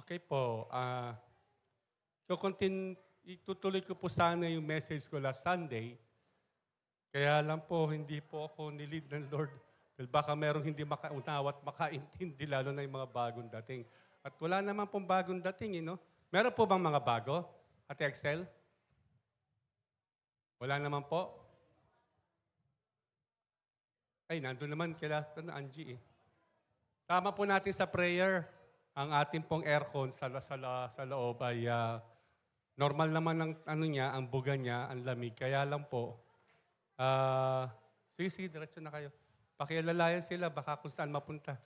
Okay po. Itutuloy ko po sana yung message ko last Sunday. Kaya lang po, hindi po ako nilid ng Lord. Dahil baka merong hindi makaunawa at makaintindi, lalo na yung mga bagong dating. At wala naman pong bagong dating, no? Meron po bang mga bago? Ate Excel? Wala naman po? Ay, nandun naman kila Angie eh. Sama po natin sa prayer ang ating pong aircon sa loob ay normal naman ang ano niya, ang buga niya, ang lamig. Kaya lang po, sige, diretso na kayo. Pakialalayan sila, baka kung saan mapunta.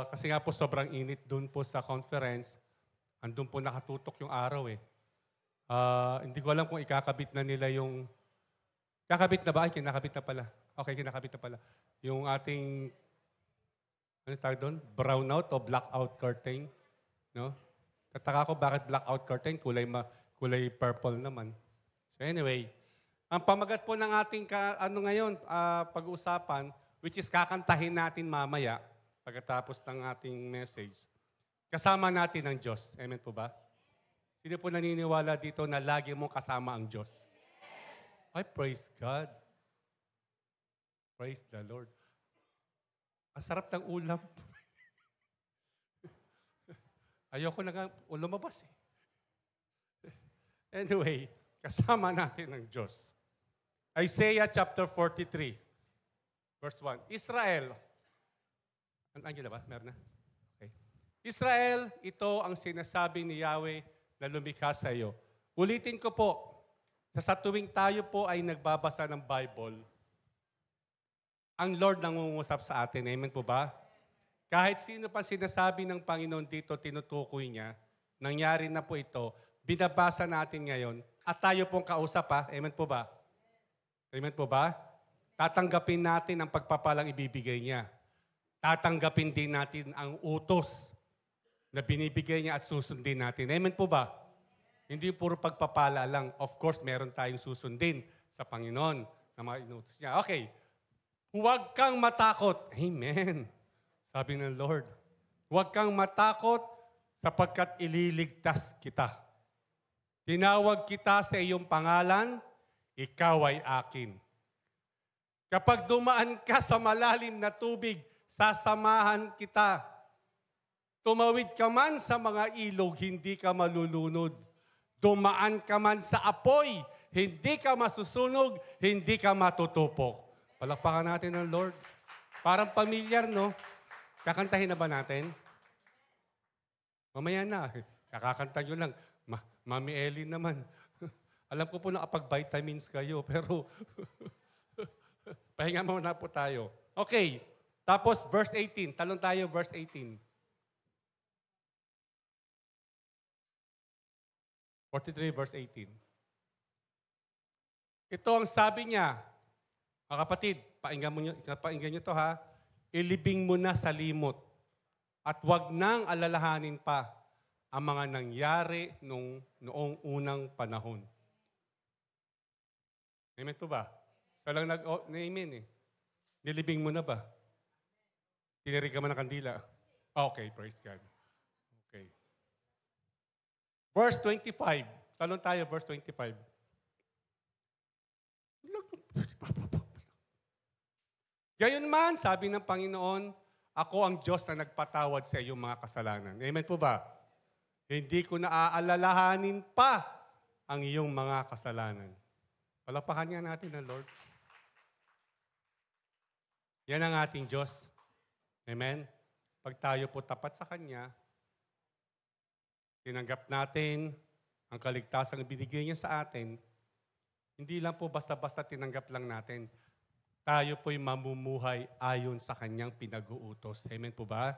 Kasi nga po sobrang init doon po sa conference. Andun po nakatutok yung araw eh. Hindi ko alam kung ikakabit na nila yung... Kakabit na ba? Ay, kinakabit na pala. Okay, kinakabit na pala. Yung ating, ano tawag doon? Brownout o blackout curtain. No? Tataka ko bakit blackout curtain, kulay purple naman. So anyway, ang pamagat po ng ating ngayon, pag-uusapan, which is kakantahin natin mamaya, pagkatapos ng ating message, kasama natin ang Diyos. Amen po ba? Sino po naniniwala dito na lagi mong kasama ang Diyos? Ay, praise God. Praise the Lord. Ang sarap ng ulam. Ayoko na nga lumabas eh. Anyway, kasama natin ang Diyos. Isaiah chapter 43, verse 1. Israel. Andiyan na ba? Meron na? Okay. Israel, ito ang sinasabi ni Yahweh na lumikha sa iyo. Ulitin ko po, sa tuwing tayo po ay nagbabasa ng Bible, ang Lord nangungusap sa atin. Amen po ba? Kahit sino pa sinasabi ng Panginoon dito, tinutukoy niya, nangyari na po ito, binabasa natin ngayon, at tayo pong kausap ha. Amen po ba? Amen po ba? Tatanggapin natin ang pagpapalang ibibigay niya. Tatanggapin din natin ang utos na binibigay niya at susundin natin. Amen po ba? Hindi puro pagpapala lang. Of course, meron tayong susundin sa Panginoon na mga inutos niya. Okay. Huwag kang matakot. Amen. Sabi ng Lord. Huwag kang matakot sapagkat ililigtas kita. Tinawag kita sa iyong pangalan, ikaw ay akin. Kapag dumaan ka sa malalim na tubig, sasamahan kita. Tumawid ka man sa mga ilog, hindi ka malulunod. Dumaan ka man sa apoy, hindi ka masusunog, hindi ka matutupok. Palakpakan natin ng Lord. Parang pamilyar, no? Kakantahin na ba natin? Mamaya na. Kakakanta nyo lang. Mami Ellie naman. Alam ko po nakapag-vitamins kayo, pero pahinga muna po tayo. Okay. Tapos verse 18. Talon tayo, verse 18. 43 verse 18. Ito ang sabi niya, mga kapatid, painggan nyo to ha, ilibing mo na sa limot at wag nang alalahanin pa ang mga nangyari noong unang panahon. Amen po ba? Sa lang nag-amen eh. Nilibing mo na ba? Tinirig ka man ng kandila? Okay, praise God. Okay. Verse 25. Talon tayo, verse 25. Gayon man, sabi ng Panginoon, ako ang Diyos na nagpatawad sa iyong mga kasalanan. Amen po ba? Hindi ko naaalalahanin pa ang iyong mga kasalanan. Palakpakan niya natin ang Lord. Yan ang ating Diyos. Amen? Pag tayo po tapat sa Kanya, tinanggap natin ang kaligtasang binigay niya sa atin, hindi lang po basta-basta tinanggap lang natin. Tayo po'y mamumuhay ayon sa Kanyang pinag-uutos. Amen po ba?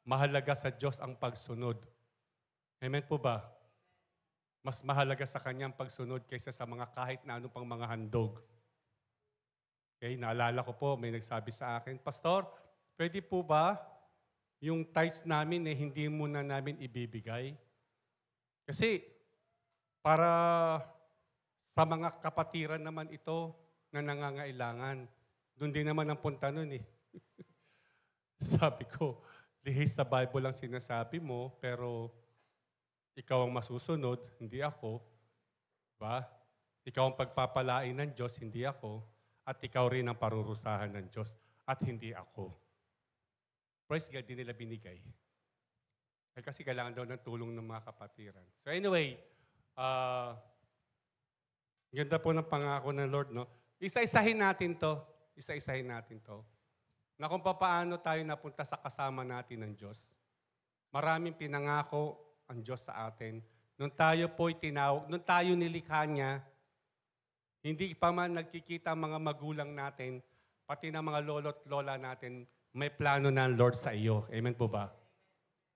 Mahalaga sa Diyos ang pagsunod. Amen po ba? Mas mahalaga sa Kanyang pagsunod kaysa sa mga kahit na anong pang mga handog. Okay, naalala ko po, may nagsabi sa akin, Pastor, pwede po ba yung tithes namin hindi muna namin ibibigay? Kasi para sa mga kapatiran naman ito na nangangailangan, doon din naman ang punta nun eh. Sabi ko, lihis sa Bible lang sinasabi mo, pero ikaw ang masusunod, hindi ako. Ba? Ikaw ang pagpapalain ng Diyos, hindi ako. At ikaw rin ang parurusahan ng Diyos, at hindi ako. Praise God, di nila binigay. Kasi kailangan daw ng tulong ng mga kapatiran. So anyway, ganda po ng pangako ng Lord, no? Isa-isahin natin to. Isa-isahin natin to. Na kung paano tayo napunta sa kasama natin ng Diyos. Maraming pinangako ang Diyos sa atin. Nung tayo po'y tinawag, nung tayo nilikha niya, hindi pa man nagkikita ang mga magulang natin, pati na mga lolo't lola natin, may plano ng Lord sa iyo. Amen po ba?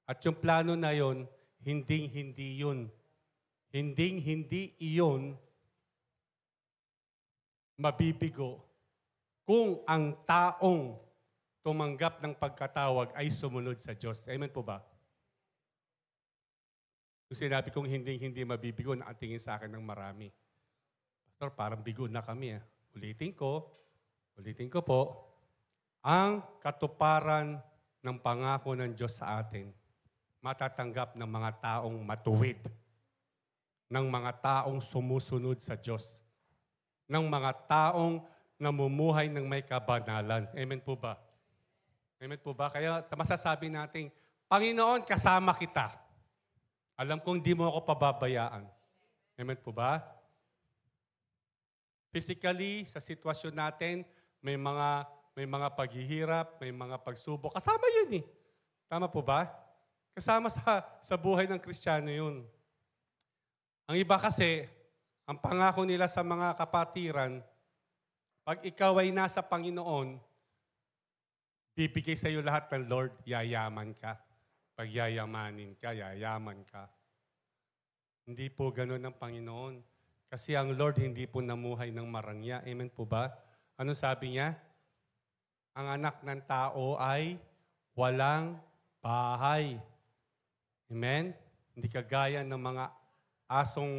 At yung plano na yon, hindi yun. Hindi iyon mabibigo kung ang taong tumanggap ng pagkatawag ay sumunod sa Diyos. Amen po ba? Kung sinabi kong hindi mabibigo, nakatingin sa akin ng marami. Pastor, parang bigo na kami. Ulitin ko po, ang katuparan ng pangako ng Diyos sa atin, matatanggap ng mga taong matuwid, ng mga taong sumusunod sa Diyos, ng mga taong namumuhay ng may kabanalan. Amen po ba? Amen po ba? Kaya masasabi natin, Panginoon, kasama kita. Alam kong di mo ako pababayaan. Amen po ba? Physically, sa sitwasyon natin, may mga paghihirap, may mga pagsubok. Kasama yun eh. Tama po ba? Kasama sa buhay ng Kristiyano yun. Ang iba kasi, ang pangako nila sa mga kapatiran, pag ikaw ay nasa Panginoon, bibigay sa iyo lahat ng Lord, yayaman ka. Pag yayamanin ka, yayaman ka. Hindi po ganoon ang Panginoon. Kasi ang Lord hindi po namuhay ng marangya. Amen po ba? Ano sabi niya? Ang anak ng tao ay walang bahay. Amen? Hindi kagaya ng mga asong,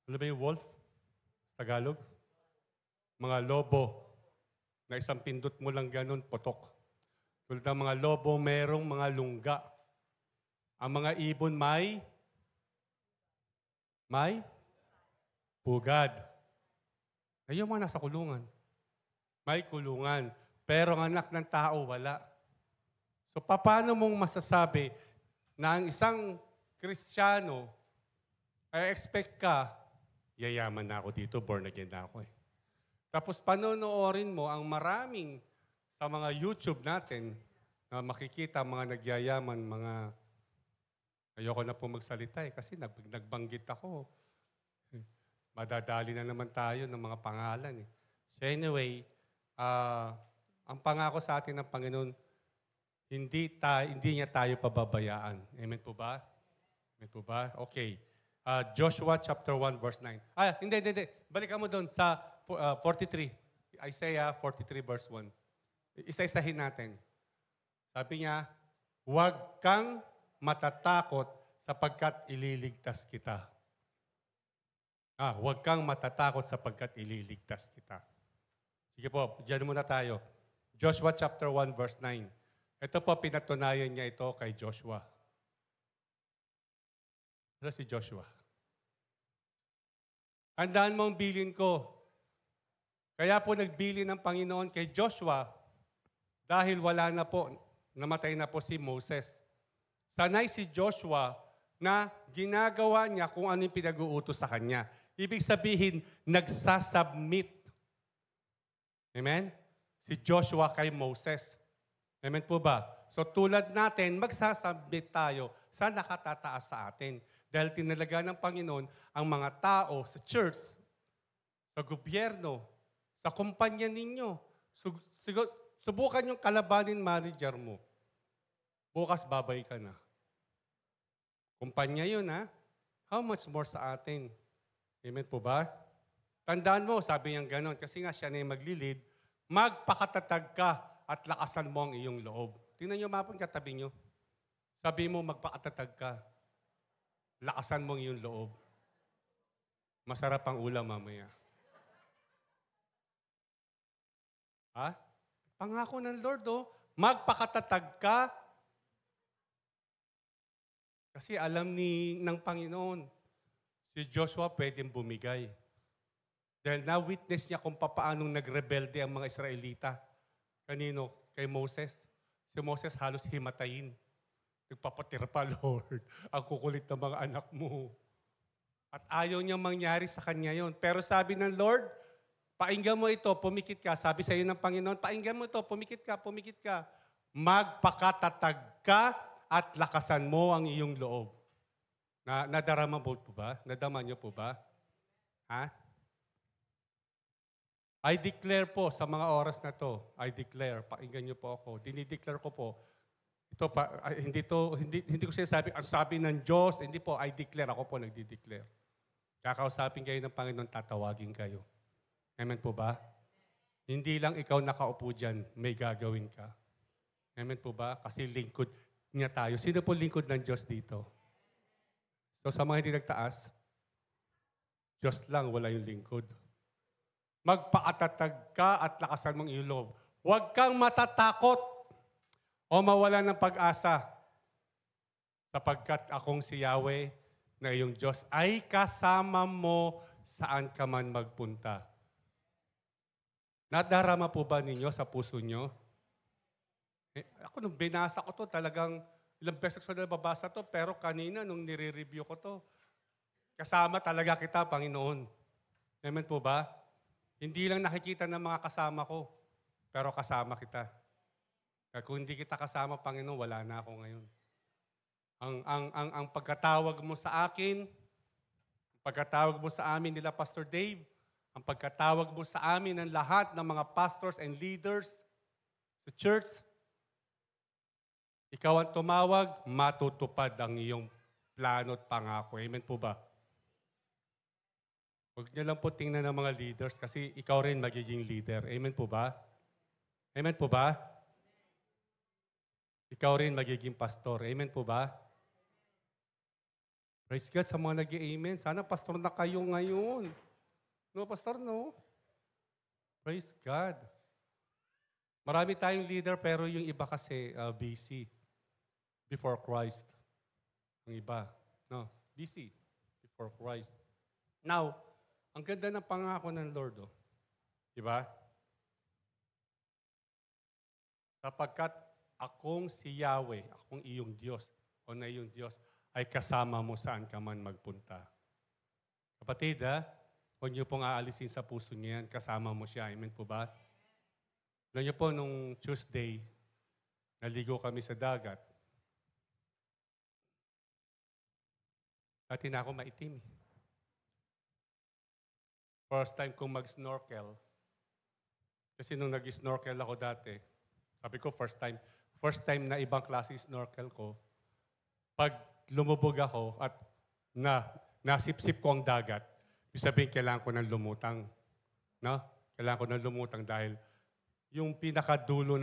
ano ba yung wolf? Tagalog? Mga lobo na isang pindot mo lang ganun, potok. Tulad ng mga lobo, merong mga lungga. Ang mga ibon may pugad. Ayun mga nasa kulungan. May kulungan. Pero ang anak ng tao, wala. So, paano mong masasabi na ang isang Kristiyano ay expect ka, yayaman na ako dito, born again na ako eh. Tapos panonoorin mo ang maraming sa mga YouTube natin na makikita mga nagyayaman, mga ayoko na po magsalita eh kasi nagbanggit ako. Madadali na naman tayo ng mga pangalan eh. So anyway, ang pangako sa atin ng Panginoon, hindi niya tayo pababayaan. Amen po ba? Amen po ba? Okay. Joshua chapter 1 verse 9. Hindi. Balikan mo doon sa 43. Isaiah 43 verse 1. Isa-isahin natin. Sabi niya, huwag kang matatakot sapagkat ililigtas kita. Huwag kang matatakot sapagkat ililigtas kita. Sige po, diyan muna tayo. Joshua chapter 1 verse 9. Ito po, pinatunayan niya ito kay Joshua. Ito si Joshua. Tandaan mo ang bilin ko. Kaya po nagbili ng Panginoon kay Joshua dahil wala na po, namatay na po si Moses. Sanay si Joshua na ginagawa niya kung ano yung pinag-uutos sa kanya. Ibig sabihin, nagsasubmit. Amen? Si Joshua kay Moses. Amen po ba? So tulad natin, magsasubmit tayo sa nakatataas sa atin. Dahil tinalaga ng Panginoon ang mga tao sa church, sa gobyerno, sa kumpanya ninyo. Subukan yung kalabanin manager mo. Bukas babay ka na. Kumpanya yun, ha? How much more sa atin? Amen po ba? Tandaan mo, sabi niya ganon, kasi nga siya na yung maglilid, magpakatatag ka at lakasan mo ang iyong loob. Tingnan niyo mapon katabi niyo. Sabi mo, magpakatatag ka. Lakasan mo ang iyong loob. Masarap ang ulam mamaya. Ha? Pangako ng Lord, Magpakatatag ka kasi alam ng Panginoon, si Joshua pwedeng bumigay. Dahil na-witness niya kung paanong nagrebelde ang mga Israelita. Kanino? Kay Moses. Si Moses halos himatayin. Nagpapatira pa, Lord. Ang kukulit ng mga anak mo. At ayaw niyang mangyari sa kanya yon. Pero sabi ng Lord, painggan mo ito, pumikit ka. Sabi sa iyo ng Panginoon, painggan mo ito, pumikit ka, pumikit ka. Magpakatatag ka at lakasan mo ang iyong loob. Nadarama po ba? Nadama niyo po ba? Ha? I declare po sa mga oras na to, I declare, pakinggan niyo po ako, dinideclare ko po, ito pa, hindi ko sinasabi, ang sabi ng Diyos, hindi po, I declare, ako po nagdi-declare. Kakausapin kayo ng Panginoon, tatawagin kayo. Amen po ba? Hindi lang ikaw nakaupo dyan, may gagawin ka. Amen po ba? Kasi lingkod niya tayo. Sino po lingkod ng Diyos dito? So sa mga hindi nagtaas, Diyos lang, wala yung lingkod. Magpakatatag ka at lakasan mong iyong loob. Huwag kang matatakot o mawala ng pag-asa sapagkat akong si Yahweh na iyong Diyos ay kasama mo saan ka man magpunta. Nadarama po ba ninyo sa puso nyo? Ako nung binasa ko to, talagang ilang beses ko na nababasa to, pero kanina nung nire-review ko to, kasama talaga kita, Panginoon. Amen po ba? Hindi lang nakikita ng mga kasama ko, pero kasama kita. Kaya kung hindi kita kasama, Panginoon, wala na ako ngayon. Ang pagkatawag mo sa akin, ang pagkatawag mo sa amin nila Pastor Dave, ang pagkatawag mo sa amin ng lahat ng mga pastors and leaders sa church, ikaw ang tumawag, matutupad ang iyong plano at pangako. Amen po ba? Huwag niyo lang po tingnan ng mga leaders kasi ikaw rin magiging leader. Amen po ba? Amen po ba? Ikaw rin magiging pastor. Amen po ba? Praise God sa mga nag-i-amen. Sana pastor na kayo ngayon. No, pastor, no? Praise God. Marami tayong leader pero yung iba kasi busy before Christ. Ang iba, no? Busy before Christ. Now, ang ganda ng pangako ng Lord, oh. Diba? Sapagkat akong si Yahweh, akong iyong Diyos, o na iyong Diyos, ay kasama mo saan ka man magpunta. Kapatid, huwag niyo pong aalisin sa puso niyo yan, kasama mo siya. Amen po ba? Alam niyo po, nung Tuesday, naligo kami sa dagat. Dati na ako maitim. First time kong mag-snorkel. Kasi nung nag-snorkel ako dati, sabi ko first time na ibang klase snorkel ko, pag lumubog ako at nasipsip ko ang dagat, sabihin kailangan ko ng lumutang. No? Kailangan ko ng lumutang dahil yung pinakadulo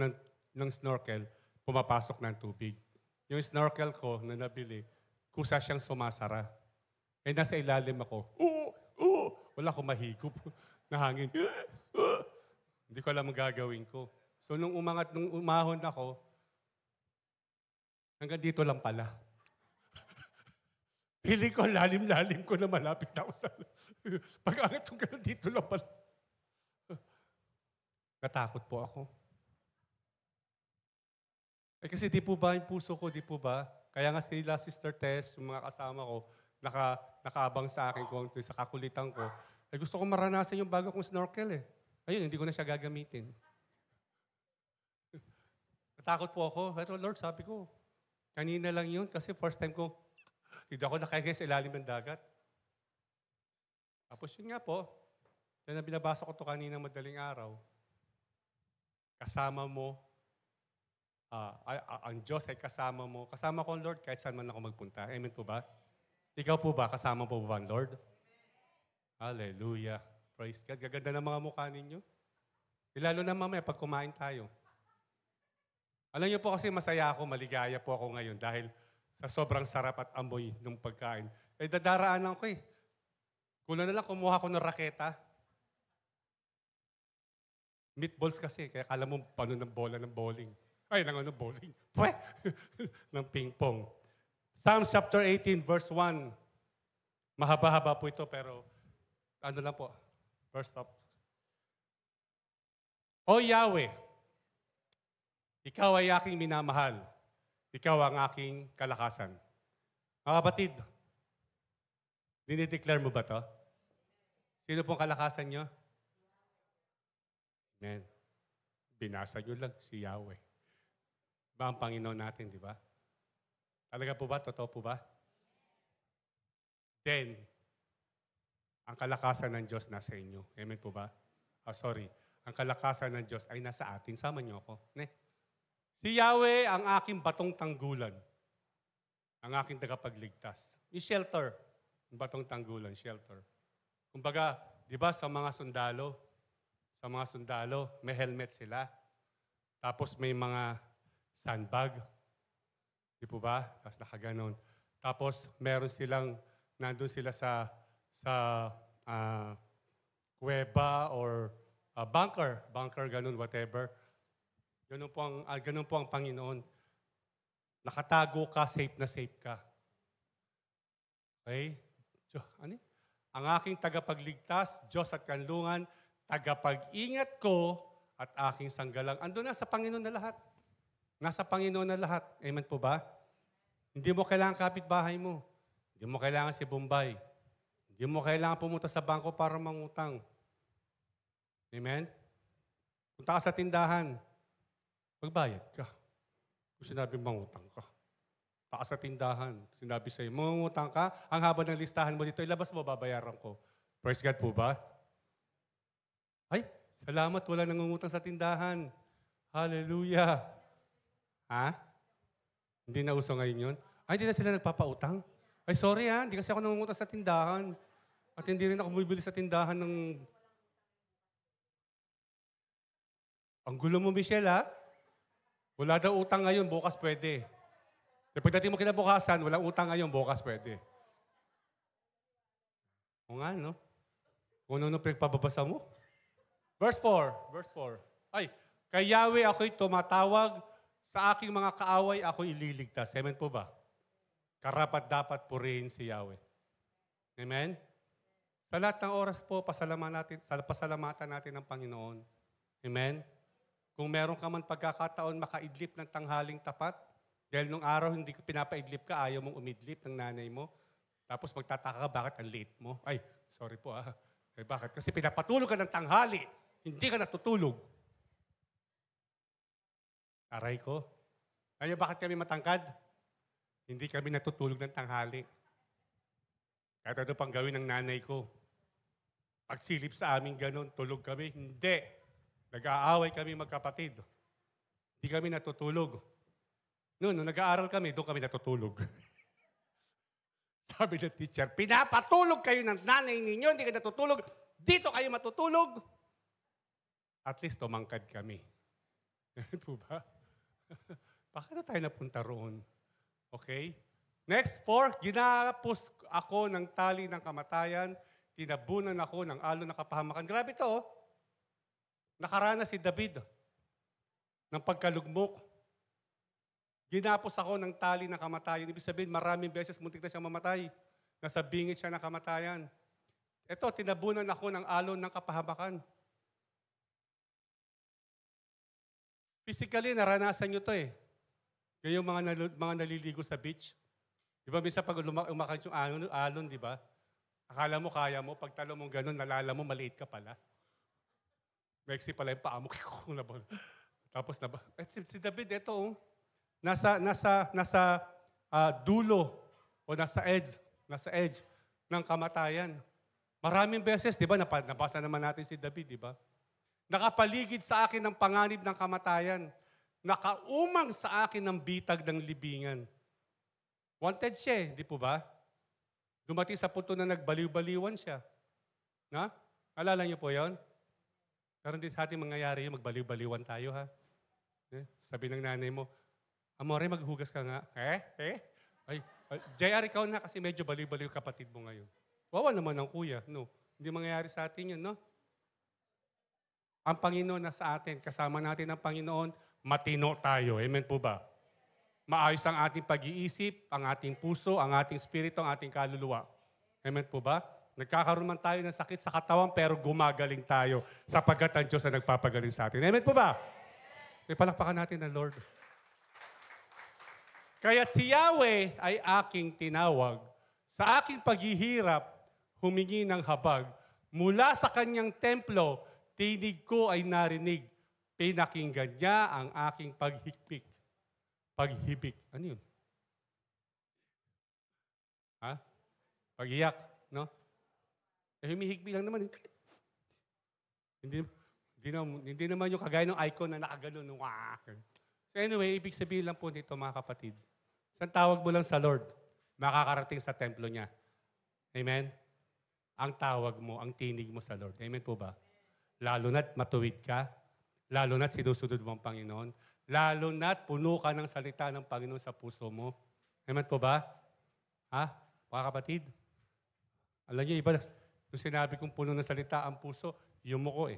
ng snorkel, pumapasok ng tubig. Yung snorkel ko na nabili, kusa siyang sumasara. Eh nasa ilalim ako, wala akong mahigop na hangin. Hindi ko alam ang gagawin ko. So nung umahon ako, hanggang dito lang pala. Piling ko, lalim-lalim ko na malapit na ako sa... Pag-angat ko hanggang dito lang pala. Natakot po ako. Eh kasi di po ba yung puso ko, di po ba? Kaya nga sila, Sister Tess, yung mga kasama ko, nakaabang sa akin kung sa kakulitan ko. Eh gusto ko maranasan yung bago kong snorkel eh. Ayun, hindi ko na siya gagamitin. Natakot po ako. Pero Lord, sabi ko, kanina lang yun kasi first time ko, hindi ako nakahiga sa ilalim ng dagat. Tapos yun nga po, yan na binabasa ko to kanina madaling araw. Kasama mo, ang Diyos ay kasama mo. Kasama ko ang Lord kahit saan man ako magpunta. Amen po ba? Ikaw po ba? Kasama po ba ang Lord? Hallelujah. Praise God. Gaganda ng mga mukha ninyo. Lalo na mamaya pag kumain tayo. Alam niyo po kasi masaya ako, maligaya po ako ngayon dahil sa sobrang sarap at amoy ng pagkain. Eh dadaraanan ko eh. Kulang na lang kumuha ko ng raketa. Meatballs kasi, kaya kala mo paano ng bola ng bowling. Ay, ng ano, bowling. Pwe! ng ping-pong. Psalm chapter 18, verse 1. Mahaba-haba po ito, pero ano lang po. First up. O Yahweh, ikaw ay aking minamahal. Ikaw ang aking kalakasan. Mga kapatid, dinideclare mo ba to? Sino pong kalakasan nyo? Amen. Binasa nyo lang si Yahweh. Ba ang Panginoon natin, di ba? Talaga po ba? Totoo po ba? Then, ang kalakasan ng Diyos nasa inyo. Amen po ba? Sorry. Ang kalakasan ng Diyos ay nasa atin. Sama niyo ako. Ne? Si Yahweh ang aking batong tanggulan. Ang aking tagapagligtas. I-shelter. Ang batong tanggulan, shelter. Kumbaga, di ba sa mga sundalo, may helmet sila. Tapos may mga sandbag. Di po ba? Tapos nakaganon. Tapos meron silang, nandun sila sa kuweba or bunker, ganun, whatever. Ganun po ang Panginoon. Nakatago ka, safe na safe ka. Okay? Ano? Ang aking tagapagligtas, Diyos at kanlungan, tagapag-ingat ko at aking sanggalang. Ando na sa Panginoon na lahat. Nasa Panginoon na lahat. Amen po ba? Hindi mo kailangan kapitbahay mo. Hindi mo kailangan si Bombay. Hindi mo kailangan pumunta sa bangko para mangutang. Amen? Punta ka sa tindahan. Magbayad ka. Kung sinabi mangutang ka. Punta ka sa tindahan. Sinabi sa'yo, mangutang ka, ang haba ng listahan mo dito, ilabas mo, babayaran ko. Praise God po ba? Ay, salamat, wala nangungutang sa tindahan. Hallelujah. Ha? Hindi na uso ngayon yun? Ay, hindi na sila nagpapautang? Ay, sorry ha, hindi kasi ako nangungutang sa tindahan. At hindi rin ako bumibili sa tindahan ng... Ang gulo mo, Michelle, ha? Wala daw utang ngayon, bukas pwede. Pagdating mo kinabukasan, walang utang ngayon, bukas pwede. O nga, no? Kung ano pinagpababasa mo. Verse 4. Ay, kay Yahweh ako'y tumatawag, sa aking mga kaaway ako'y ililigtas. Amen po ba? Karapat dapat purihin si Yahweh. Amen? Sa lahat ng oras po, pasalamatan natin ang Panginoon. Amen? Kung meron ka man pagkakataon makaidlip ng tanghaling tapat, dahil nung araw hindi ko pinapaidlip ka, ayaw mong umidlip ng nanay mo, tapos magtataka ka, bakit ang late mo? Ay, sorry po ah. Eh, bakit? Kasi pinapatulog ka ng tanghali, hindi ka natutulog. Aray ko. Ayaw, bakit kami matangkad? Hindi kami natutulog ng tanghali. Kahit ano pang gawin ng nanay ko. Pagsilip sa amin ganun, tulog kami. Hindi. Nag-aaway kami magkapatid. Hindi kami natutulog. Noon, nung nag-aaral kami, doon kami natutulog. Sabi ng teacher, pinapatulog kayo ng nanay ninyo, hindi kayo natutulog. Dito kayo matutulog. At least tumangkad kami. Yan po ba? Bakit na tayo napunta roon? Okay? Next, 4, ginapos ako ng tali ng kamatayan, tinabunan ako ng alon ng kapahamakan. Grabe ito, oh. Nakaranas si David ng pagkalugmok. Ginapos ako ng tali ng kamatayan. Ibig sabihin, maraming beses muntik na siyang mamatay. Nasa bingit siya ng kamatayan. Ito, tinabunan ako ng alon ng kapahamakan. Physically, naranasan nyo to eh. Yung mga naliligo sa beach. Di ba, minsan pag umakas yung alon, di ba? Akala mo, kaya mo. Pag talo mo gano'n, nalala mo, maliit ka pala. Mexi pala yung paa mo. Tapos si David, ito oh. Nasa dulo o nasa edge ng kamatayan. Maraming beses, di ba, nabasa naman natin si David, di ba? Nakapaligid sa akin ng panganib ng kamatayan. Nakaumang sa akin ng bitag ng libingan. Wanted siya di po ba? Dumating sa punto na nagbaliw-baliwan siya. Na? Alala niyo po yon? Pero hindi sa ating mangyayari yun, magbaliw-baliwan tayo ha. Sabi ng nanay mo, Amore, maghugas ka nga. Ay, JR, ikaw na kasi medyo baliw-baliw kapatid mo ngayon. Wawa naman ang kuya. No, hindi mangyayari sa atin yun, no? Ang Panginoon na sa atin, kasama natin ang Panginoon, matino tayo. Amen po ba? Maayos ang ating pag-iisip, ang ating puso, ang ating spirito, ang ating kaluluwa. Amen po ba? Nagkakaroon man tayo ng sakit sa katawan pero gumagaling tayo sapagkat ang Diyos ang nagpapagaling sa atin. Amen po ba? Ipalakpakan natin ang Lord. Kaya't si Yahweh ay aking tinawag. Sa aking paghihirap, humingi ng habag. Mula sa kanyang templo, tinig ko ay narinig. Pinakinggan niya ang aking paghikpik. Paghibik. Ano yun? Ha? Pag-iyak, no? Humihigbi lang naman. Hindi naman yung kagaya ng icon na nakagano. So anyway, ibig sabihin lang po nito mga kapatid. Isang tawag mo lang sa Lord, makakarating sa templo niya. Amen? Ang tawag mo, ang tinig mo sa Lord. Amen po ba? Lalo na't matuwid ka, lalo na't sinusunod mo ang Panginoon, lalo na't puno ka ng salita ng Panginoon sa puso mo. Amen po ba? Ha? Mga kapatid? Alam niyo, iba, yung sinabi kong puno ng salita ang puso, yumuko eh.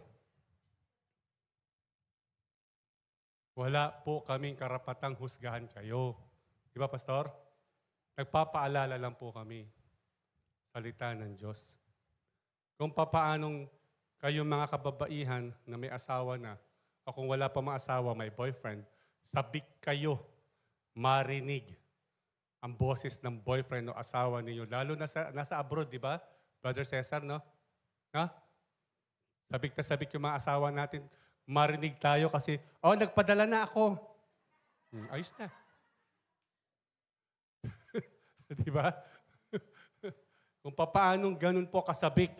Wala po kaming karapatang husgahan kayo. Di ba, Pastor? Nagpapaalala lang po kami. Salita ng Diyos. Kung papaanong kayong mga kababaihan na may asawa na, o kung wala pa mga asawa, may boyfriend, sabik kayo, marinig ang boses ng boyfriend o asawa ninyo. Lalo nasa abroad, di ba? Brother Cesar, no? Ha? Sabik na sabik yung mga asawa natin. Marinig tayo kasi, nagpadala na ako. Ayos na. Di ba? Kung paanong ganun po kasabik,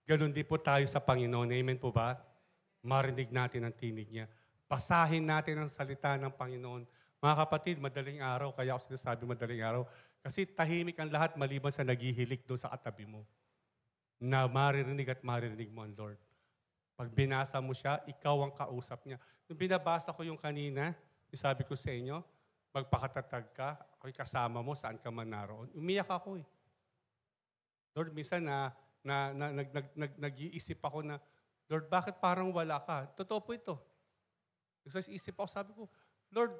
ganun din po tayo sa Panginoon. Amen po ba? Marinig natin ang tinig niya. Basahin natin ang salita ng Panginoon. Mga kapatid, madaling araw, kaya ako sinasabi madaling araw, kasi tahimik ang lahat maliban sa naghihilik doon sa katabi mo. Na maririnig at maririnig mo ang Lord. Pag binasa mo siya, ikaw ang kausap niya. Nung binabasa ko yung kanina, sabi ko sa inyo, magpakatatag ka, ako'y kasama mo, saan ka man naroon. Umiyak ako eh. Lord, minsan nag-iisip ako na, Lord, bakit parang wala ka? Totoo po ito. Nag-iisip ako, sabi ko, Lord,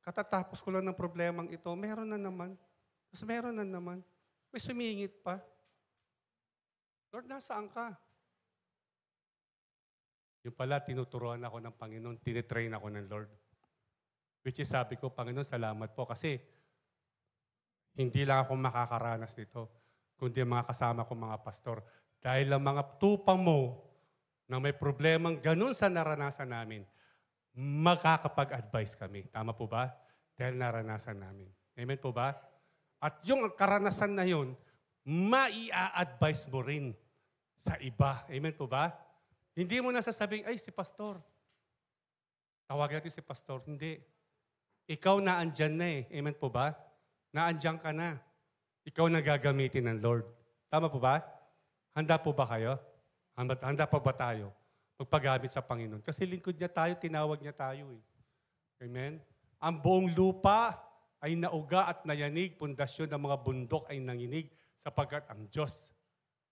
katatapos ko lang ng problemang ito, meron na naman. Tapos meron na naman. May sumingit pa. Lord, nasaan ka? Yung pala, tinuturuan ako ng Panginoon, tinitrain ako ng Lord. Which is sabi ko, Panginoon, salamat po kasi hindi lang ako makakaranas nito, kundi mga kasama ko mga pastor. Dahil ang mga tupa mo na may problemang ganun sa naranasan namin, makakapag-advise kami. Tama po ba? Dahil naranasan namin. Amen po ba? At yung karanasan na yun, mai-advise mo rin sa iba. Amen po ba? Hindi mo nasasabing, ay, si pastor. Tawag natin si pastor. Hindi. Ikaw na andyan na eh. Amen po ba? Naandyan ka na. Ikaw na gagamitin ng Lord. Tama po ba? Handa po ba kayo? Handa pa ba tayo? Magpagamit sa Panginoon. Kasi lingkod niya tayo, tinawag niya tayo eh. Amen? Ang buong lupa ay nauga at nayanig, pundasyon ng mga bundok ay nanginig, sapagkat ang Diyos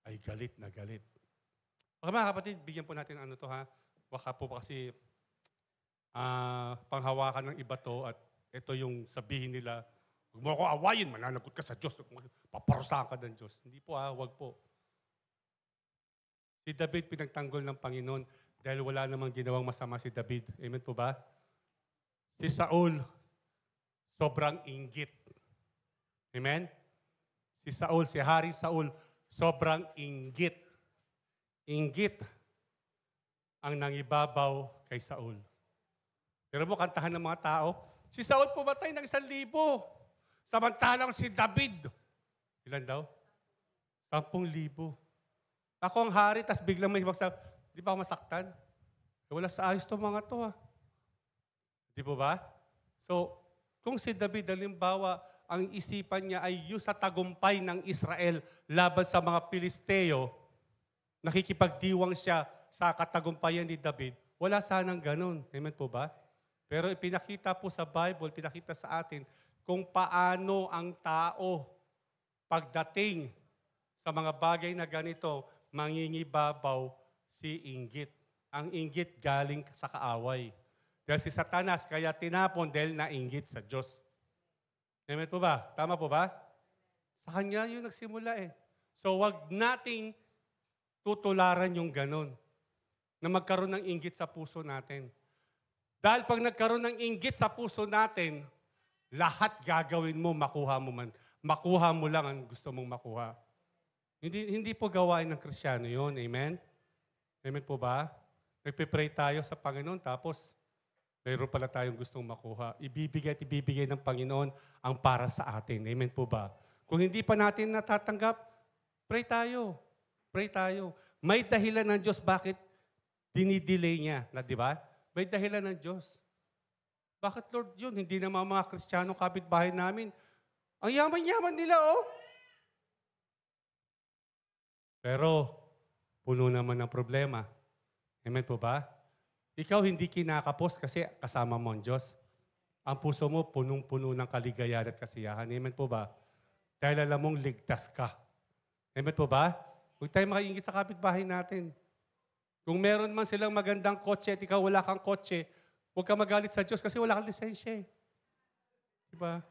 ay galit na galit. Okay, mga kapatid, bigyan po natin ano to ha. Baka po kasi panghawakan ng iba to at ito yung sabihin nila, huwag mo ako awayin, mananagot ka sa Diyos, paparusahan ka ng Diyos. Hindi po huwag po. Si David pinagtanggol ng Panginoon dahil wala namang ginawang masama si David. Amen po ba? Si Saul, sobrang inggit. Amen? Si Saul, si Hari Saul, sobrang inggit. Inggit ang nangibabaw kay Saul. Pero mo, kantahan ng mga tao, si Saul pumatay ng 1,000. Samantalang si David, ilan daw? 10,000. Ako ang hari, tas biglang may magsabi, di ba ako masaktan? Wala sa ayos to mga to ha. Di po ba? So, kung si David, halimbawa, ang isipan niya ay yung sa tagumpay ng Israel laban sa mga Pilisteo, nakikipagdiwang siya sa katagumpayan ni David, wala sanang ganun. Amen po ba? Pero ipinakita po sa Bible, pinakita sa atin kung paano ang tao pagdating sa mga bagay na ganito, mangingibabaw si inggit. Ang inggit galing sa kaaway. Dahil si Satanas, kaya tinapon dahil nainggit sa Diyos. Amen po ba? Tama po ba? Sa kanya yung nagsimula eh. So wag nating tutularan yung ganun na magkaroon ng inggit sa puso natin. Dahil pag nagkaroon ng inggit sa puso natin, lahat gagawin mo, makuha mo man. Makuha mo lang ang gusto mong makuha. Hindi po gawain ng Kristiyano yun. Amen? Amen po ba? Nagpipray tayo sa Panginoon, tapos mayroon pala tayong gustong makuha. Ibibigay at ibibigay ng Panginoon ang para sa atin. Amen po ba? Kung hindi pa natin natatanggap, pray tayo. Pray tayo. May dahilan ng Diyos bakit dinidelay niya. Di ba? May dahilan ng Diyos. Bakit, Lord, yun? Hindi naman mga Kristiyano kapitbahay namin. Ang yaman-yaman nila, oh. Pero, puno naman ng problema. Amen po ba? Ikaw hindi kinakapos kasi kasama mo ang Diyos. Ang puso mo punong-puno ng kaligayahan at kasiyahan. Amen po ba? Dahil alam mong ligtas ka. Amen po ba? Huwag tayo makaingit sa kapitbahay natin. Kung meron man silang magandang kotse at ikaw wala kang kotse, huwag ka magalit sa Diyos kasi wala kang lisensya. Diba?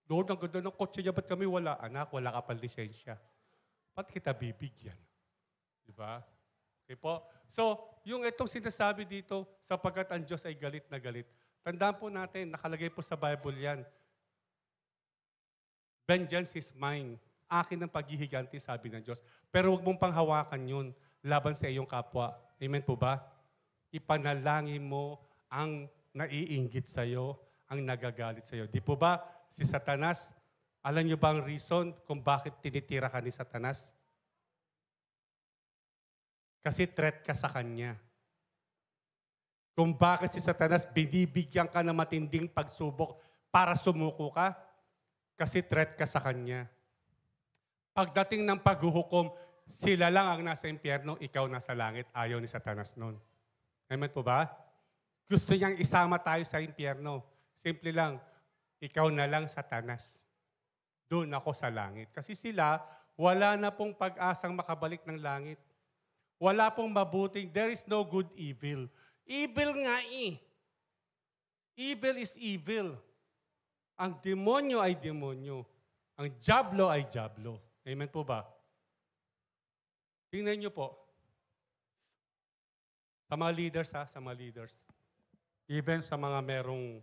Lord, ang ganda ng kotse niya, ba't kami wala? Anak, wala ka pang lisensya. Ba't kita bibigyan? Diba? Okay po? So, yung itong sinasabi dito, sapagkat ang Diyos ay galit na galit. Tandaan po natin, nakalagay po sa Bible yan. Vengeance is mine. Akin ang paghihiganti, sabi ng Diyos. Pero huwag mong panghawakan yun laban sa iyong kapwa. Amen po ba? Ipanalangin mo ang naiinggit sa'yo, ang nagagalit sa'yo. Di po ba si Satanas, alam niyo ba ang reason kung bakit tinitira ka ni Satanas? Kasi threat ka sa kanya. Kung bakit si Satanas binibigyan ka ng matinding pagsubok para sumuko ka, kasi threat ka sa kanya. Pagdating ng paghuhukom, sila lang ang nasa impyerno, ikaw nasa langit. Ayaw ni Satanas noon. Amen po ba? Gusto niyang isama tayo sa impyerno. Simple lang, ikaw na lang, Satanas. Doon ako sa langit. Kasi sila, wala na pong pag-asang makabalik ng langit. Wala pong mabuting, there is no good evil. Evil nga eh. Evil is evil. Ang demonyo ay demonyo. Ang diablo ay diablo. Amen po ba? Tingnan niyo po. Sa mga leaders sa mga leaders. Even sa mga merong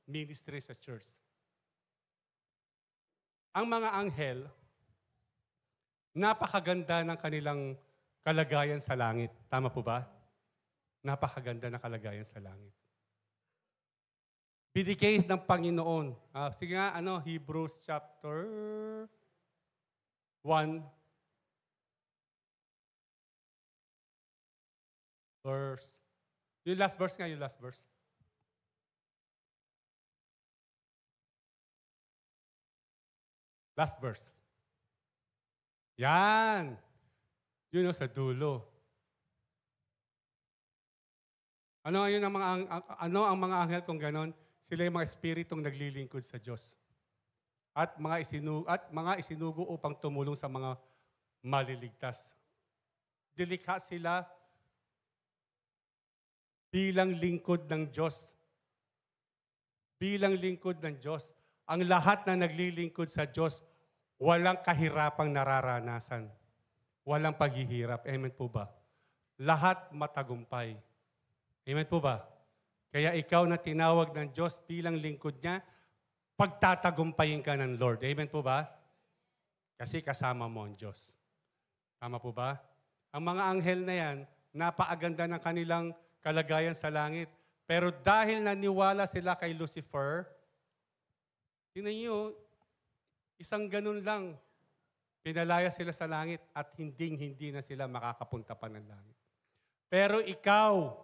ministry sa church. Ang mga anghel, napakaganda ng kanilang kalagayan sa langit. Tama po ba? Napakaganda ng kalagayan sa langit. Binigay ng Panginoon. Sige nga, Hebrews chapter 1, verse. Yung last verse nga, yung last verse. Last verse. Yan. Yun sa dulo. Ano ang mga anghel kung ganon? Sila yung mga espiritong naglilingkod sa Diyos. At mga isinugo upang tumulong sa mga maliligtas. Dilikha sila bilang lingkod ng Diyos. Bilang lingkod ng Diyos. Ang lahat na naglilingkod sa Diyos, walang kahirapang nararanasan. Walang paghihirap. Amen po ba? Lahat matagumpay. Amen po ba? Kaya ikaw na tinawag ng Diyos bilang lingkod niya, pagtatagumpayin ka ng Lord. Amen po ba? Kasi kasama mo ang Diyos. Tama po ba? Ang mga anghel na yan, napaaganda ng kanilang kalagayan sa langit. Pero dahil naniwala sila kay Lucifer, tingnan niyo, isang ganun lang, pinalaya sila sa langit at hindi na sila makakapunta pa ng langit. Pero ikaw,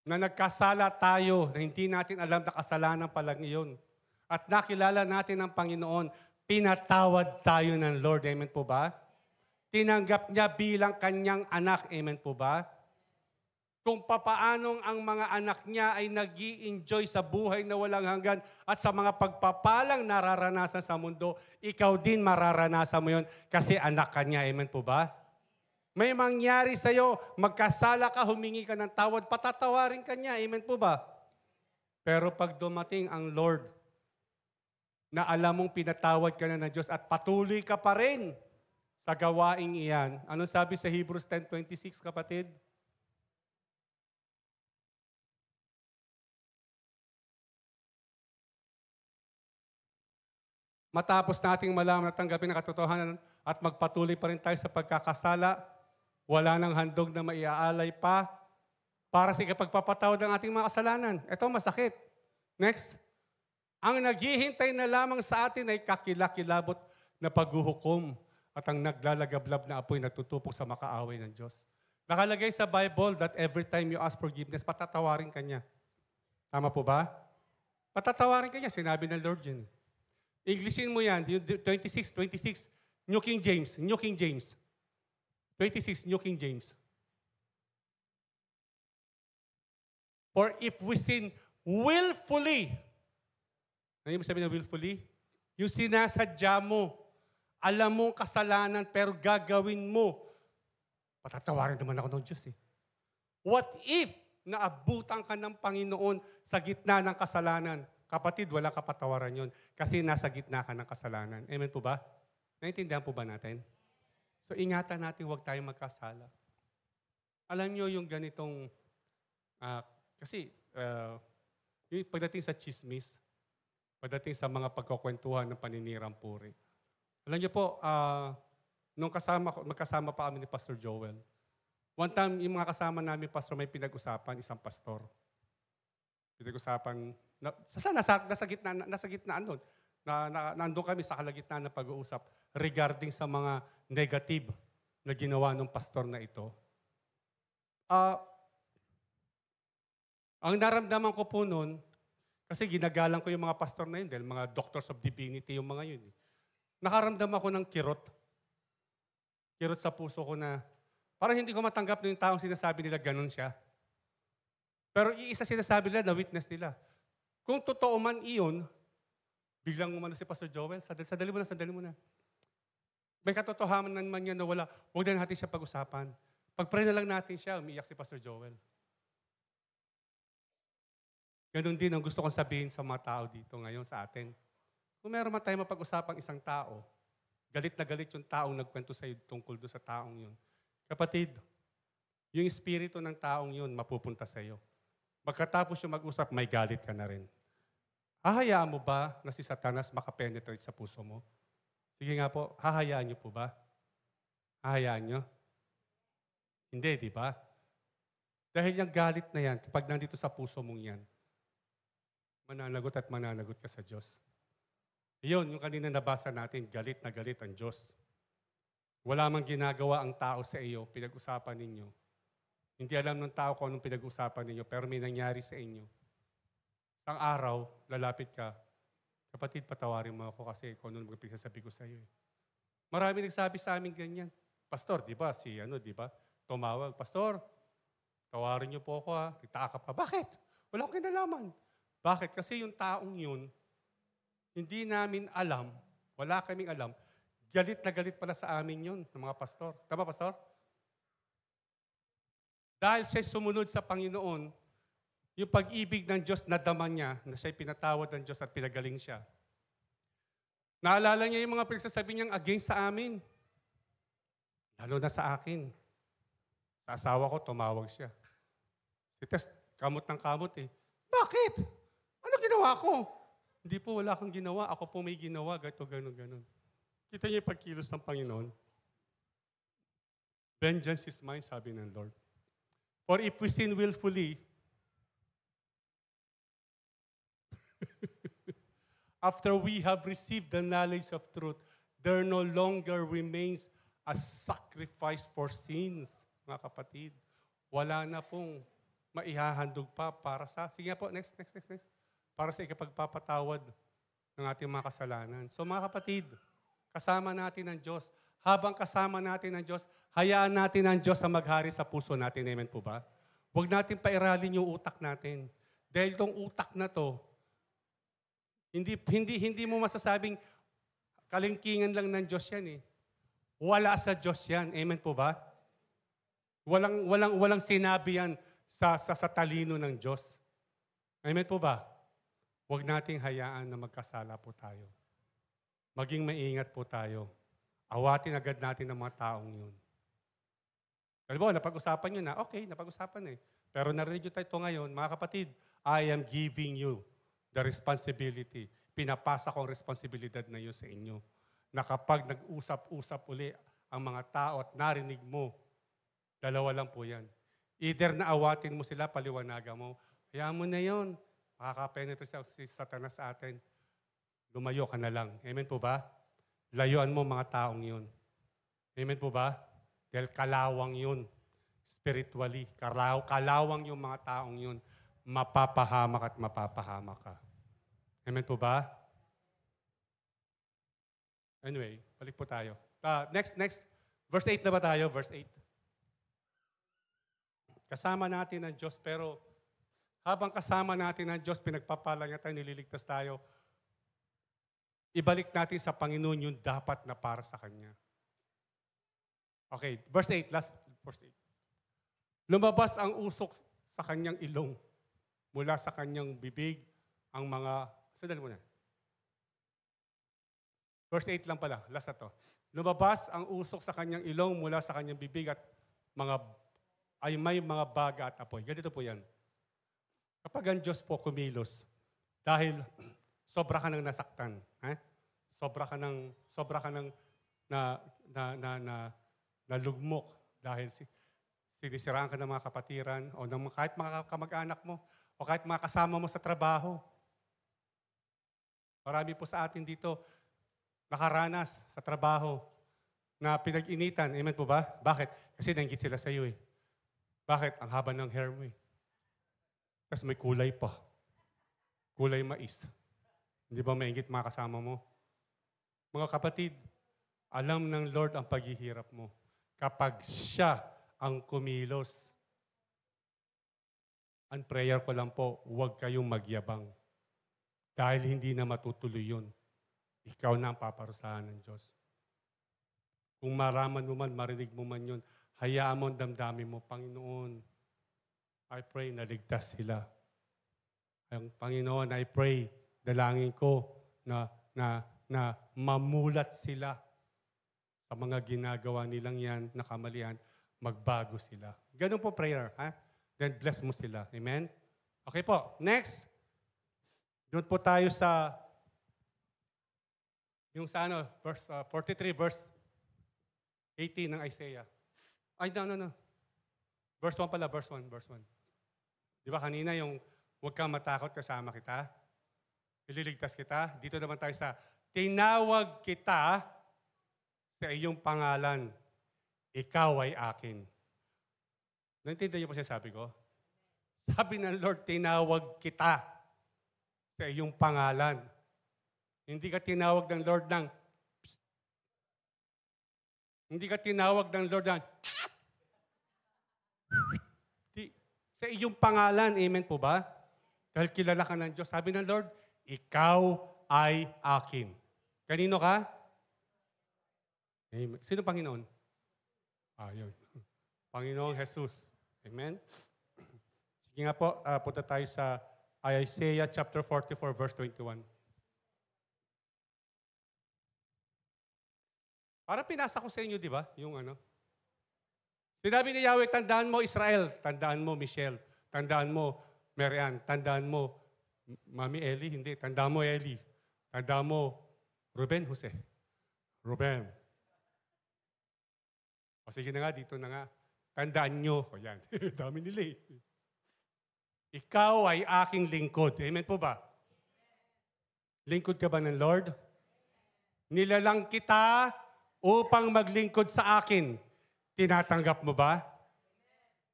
na nagkasala tayo, na hindi natin alam na kasalanan pala ngayon, at nakilala natin ang Panginoon, pinatawad tayo ng Lord. Amen po ba? Tinanggap niya bilang kanyang anak. Amen po ba? Kung papaanong ang mga anak niya ay nag-i-enjoy sa buhay na walang hanggan at sa mga pagpapalang nararanasan sa mundo, ikaw din mararanasan mo yun kasi anak ka niya. Amen po ba? May mangyari sa'yo, magkasala ka, humingi ka ng tawad, patatawarin ka niya. Amen po ba? Pero pag dumating ang Lord, na alam mong pinatawad ka na ng Diyos at patuloy ka pa rin sa gawaing iyan. Anong sabi sa Hebrews 10:26, kapatid? Matapos nating malaman at tanggapin ang katotohanan at magpatuloy pa rin tayo sa pagkakasala, wala nang handog na maiaalay pa para sa ikapagpapatawad ng ating mga kasalanan. Ito masakit. Next. Ang naghihintay na lamang sa atin ay kakilakilabot na paghuhukom at ang naglalagablab na apoy natutupok sa makaaway ng Diyos. Nakalagay sa Bible that every time you ask forgiveness, patatawarin ka niya. Tama po ba? Patatawarin ka niya. Sinabi ng Lord yun. Englishin mo yan. 26. New King James. 26, New King James. For if we sin willfully, ano yung sabi ng willfully? Yung sinasadya mo, alam mo kasalanan pero gagawin mo, patatawarin naman ako ng Diyos eh. What if naabutan ka ng Panginoon sa gitna ng kasalanan? Kapatid, wala kapatawaran yun kasi nasa gitna ka ng kasalanan. Amen po ba? Naintindihan po ba natin? So ingatan natin huwag tayong magkasala. Alam nyo yung ganitong, yung pagdating sa chismis, pagdating sa mga pagkukwentuhan ng paninirang puri. Alam niyo po, nung magkasama pa kami ni Pastor Joel, one time, yung mga kasama namin, Pastor, may pinag-usapan, isang pastor. Pinag-usapan, nasa gitnaan doon. Nandun kami sa kalagitnaan ng pag-uusap regarding sa mga negative na ginawa ng pastor na ito. Ang naramdaman ko po noon, kasi ginagalang ko yung mga pastor na yun dahil mga doctors of divinity yung mga yun. Nakaramdam ako ng kirot. Kirot sa puso ko na parang hindi ko matanggap na yung taong sinasabi nila ganun siya. Pero iisa sinasabi nila na witness nila. Kung totoo man iyon, biglang umano si Pastor Joel, sandali mo na. May katotohanan man yan na wala, huwag na natin siya pag-usapan. Pag-pray na lang natin siya, umiiyak si Pastor Joel. Ganon din ang gusto kong sabihin sa mga tao dito ngayon sa atin. Kung meron man tayo mapag-usapang isang tao, galit na galit yung taong nagkwento sa iyo tungkol doon sa taong yun. Kapatid, yung espiritu ng taong yun mapupunta sa iyo. Pagkatapos yung mag-usap, may galit ka na rin. Hahayaan mo ba na si Satanas makapenetrate sa puso mo? Sige nga po, hahayaan niyo po ba? Hahayaan niyo? Hindi, di ba? Dahil yung galit na yan, kapag nandito sa puso mong yan, mananagot at mananagot ka sa Diyos. Iyon, yung kanina nabasa natin, galit na galit ang Diyos. Wala mang ginagawa ang tao sa iyo, pinag-usapan ninyo. Hindi alam ng tao kung anong pinag-usapan ninyo, pero may nangyari sa inyo. Isang araw, lalapit ka, kapatid, patawarin mo ako kasi kung anong magpagsasabi ko sa iyo. Marami nagsabi sa amin ganyan. Pastor, di ba? Di ba? Tumawag, Pastor, tawarin niyo po ako ha. Nagtaka ka pa. Bakit? Wala akong kinalaman. Bakit? Kasi yung taong yun, hindi namin alam, wala kaming alam, galit na galit pala sa amin yun, ng mga pastor. Tama, Pastor? Dahil siya sumunod sa Panginoon, yung pag-ibig ng Diyos nadama niya, na siya'y pinatawad ng Diyos at pinagaling siya. Naalala niya yung mga pinagsasabi niyang against sa amin. Lalo na sa akin. Sa asawa ko, tumawag siya. Si Tess, kamot ng kamot eh. Bakit? Ano ginawa ko? Hindi po, wala kang ginawa. Ako po may ginawa. Ganon. Kita niyo yung pagkilos ng Panginoon. Vengeance is mine, sabi ng Lord. For if we sin willfully, after we have received the knowledge of truth, there no longer remains a sacrifice for sins. Mga kapatid, wala na pong maihahandog pa para sa, sige nga po, next. Para sa ikapagpapatawad ng ating mga kasalanan. So mga kapatid, kasama natin ang Diyos. Habang kasama natin ang Diyos, hayaan natin ang Diyos na maghari sa puso natin. Amen po ba? Huwag natin pairalin yung utak natin. Dahil itong utak na to, hindi mo masasabing kalingkingan lang ng Diyos yan eh. Wala sa Diyos yan. Amen po ba? Walang sinabi yan sa talino ng Diyos. Amen po ba? Huwag nating hayaan na magkasala po tayo. Maging maingat po tayo. Awatin agad natin ang mga taong yun. Alam mo, napag-usapan nyo na, okay, napag-usapan eh. Pero narinig nyo tayo ngayon, mga kapatid, I am giving you the responsibility. Pinapasa ko ang responsibilidad na yun sa inyo. Na kapag nag-usap-usap uli ang mga tao at narinig mo, dalawa lang po yan. Either na awatin mo sila, paliwanagan mo, hayaan mo na yun. Makaka-penetrate si Satanas sa atin. Lumayo ka na lang. Amen po ba? Layuan mo mga taong yun. Amen po ba? Dahil kalawang yun. Spiritually. Kalawang yung mga taong yun. Mapapahamak at mapapahamak ka. Amen po ba? Anyway, balik po tayo. Next. Verse 8 na ba tayo? Verse 8. Kasama natin ang Diyos, pero habang kasama natin ang Diyos, pinagpapala niya tayo, nililigtas tayo, ibalik natin sa Panginoon yung dapat na para sa Kanya. Okay, verse 8, last verse 8. Lumabas ang usok sa kanyang ilong, mula sa kanyang bibig, ang mga, sandali muna. Verse 8 lang pala, last na to. Lumabas ang usok sa kanyang ilong mula sa kanyang bibig at may mga baga at apoy. Ganito po yan. Kapag ang Diyos po kumilos, dahil sobra ka nang nasaktan, sobra ka nang nalugmok dahil sinisiraan ka ng mga kapatiran o ng kahit mga kamag-anak mo o kahit mga kasama mo sa trabaho. Marami po sa atin dito nakaranas sa trabaho na pinag-initan. Amen po ba? Bakit? Kasi nainggit sila sa iyo eh. Bakit? Ang haba ng hair mo eh. Tapos may kulay pa. Kulay mais. Hindi ba maingit mga kasama mo? Mga kapatid, alam ng Lord ang paghihirap mo. Kapag siya ang kumilos. Ang prayer ko lang po, huwag kayong magyabang. Dahil hindi na matutuloy yun. Ikaw na ang paparusahan ng Diyos. Kung maraman mo man, marinig mo man yun, hayaan mo ang damdamin mo, Panginoon, I pray na ligtas sila. Ang Panginoon, I pray, dalangin ko na mamulat sila sa mga ginagawa nilang yan na kamalian, magbago sila. Ganun po prayer, ha? Then bless mo sila. Amen? Okay po. Next. Doon po tayo sa verse 43, verse 18 ng Isaiah. Ay, no. Verse 1 pala, verse 1. Di ba kanina yung huwag kang matakot, kasama kita? Ililigtas kita? Dito naman tayo sa tinawag kita sa iyong pangalan. Ikaw ay akin. Naintindihan niyo po siya sabi ko? Sabi ng Lord, tinawag kita sa iyong pangalan. Hindi ka tinawag ng Lord ng psst. Hindi ka tinawag ng Lord ng sa iyong pangalan. Amen po ba? Dahil kilala ka ng Diyos. Sabi ng Lord, ikaw ay akin. Kanino ka? Amen. Sino Panginoon? Yun. Panginoong Jesus. Amen? Sige nga po, punta tayo sa Isaiah chapter 44, verse 21. Parang pinasa ko sa inyo, di ba? Yung ano. Sinabi ni Yahweh, tandaan mo Israel, tandaan mo Michelle, tandaan mo Marian, tandaan mo Mami Eli, hindi, tandaan mo Eli, tandaan mo Ruben, Jose. Ruben. O sige na nga, dito na nga. Tandaan nyo. O yan, dami nila eh. Ikaw ay aking lingkod. Amen po ba? Lingkod ka ba ng Lord? Nilalang kita upang maglingkod sa akin. Tinatanggap mo ba?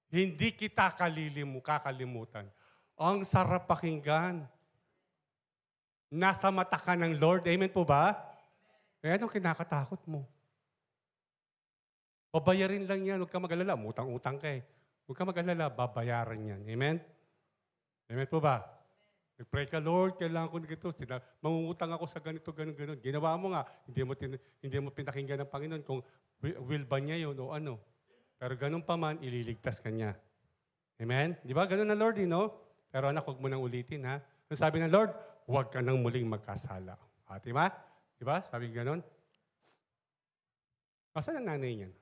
Hindi kita kakalimutan. Ang sarap pakinggan. Nasa mata ka ng Lord. Amen po ba? Kaya anong kinakatakot mo? Babayarin lang yan. Huwag ka mag-alala. Utang-utang ka eh. Huwag ka mag-alala. Babayaran yan. Amen? Amen po ba? Nag-pray ka, Lord, kailangan ko nito. Mangungutang ako sa ganito, ganun. Ginawa mo nga. Hindi mo pinakinggan ng Panginoon kung will ba niya yun o ano. Pero ganun pa man, ililigtas ka niya. Amen? Di ba? Ganun na Lord, Pero anak, huwag mo nang ulitin, ha? Ang sabi ng Lord, huwag ka nang muling magkasala. Di ba? Di ba? Sabi ganun. Asan ang nanay niyan?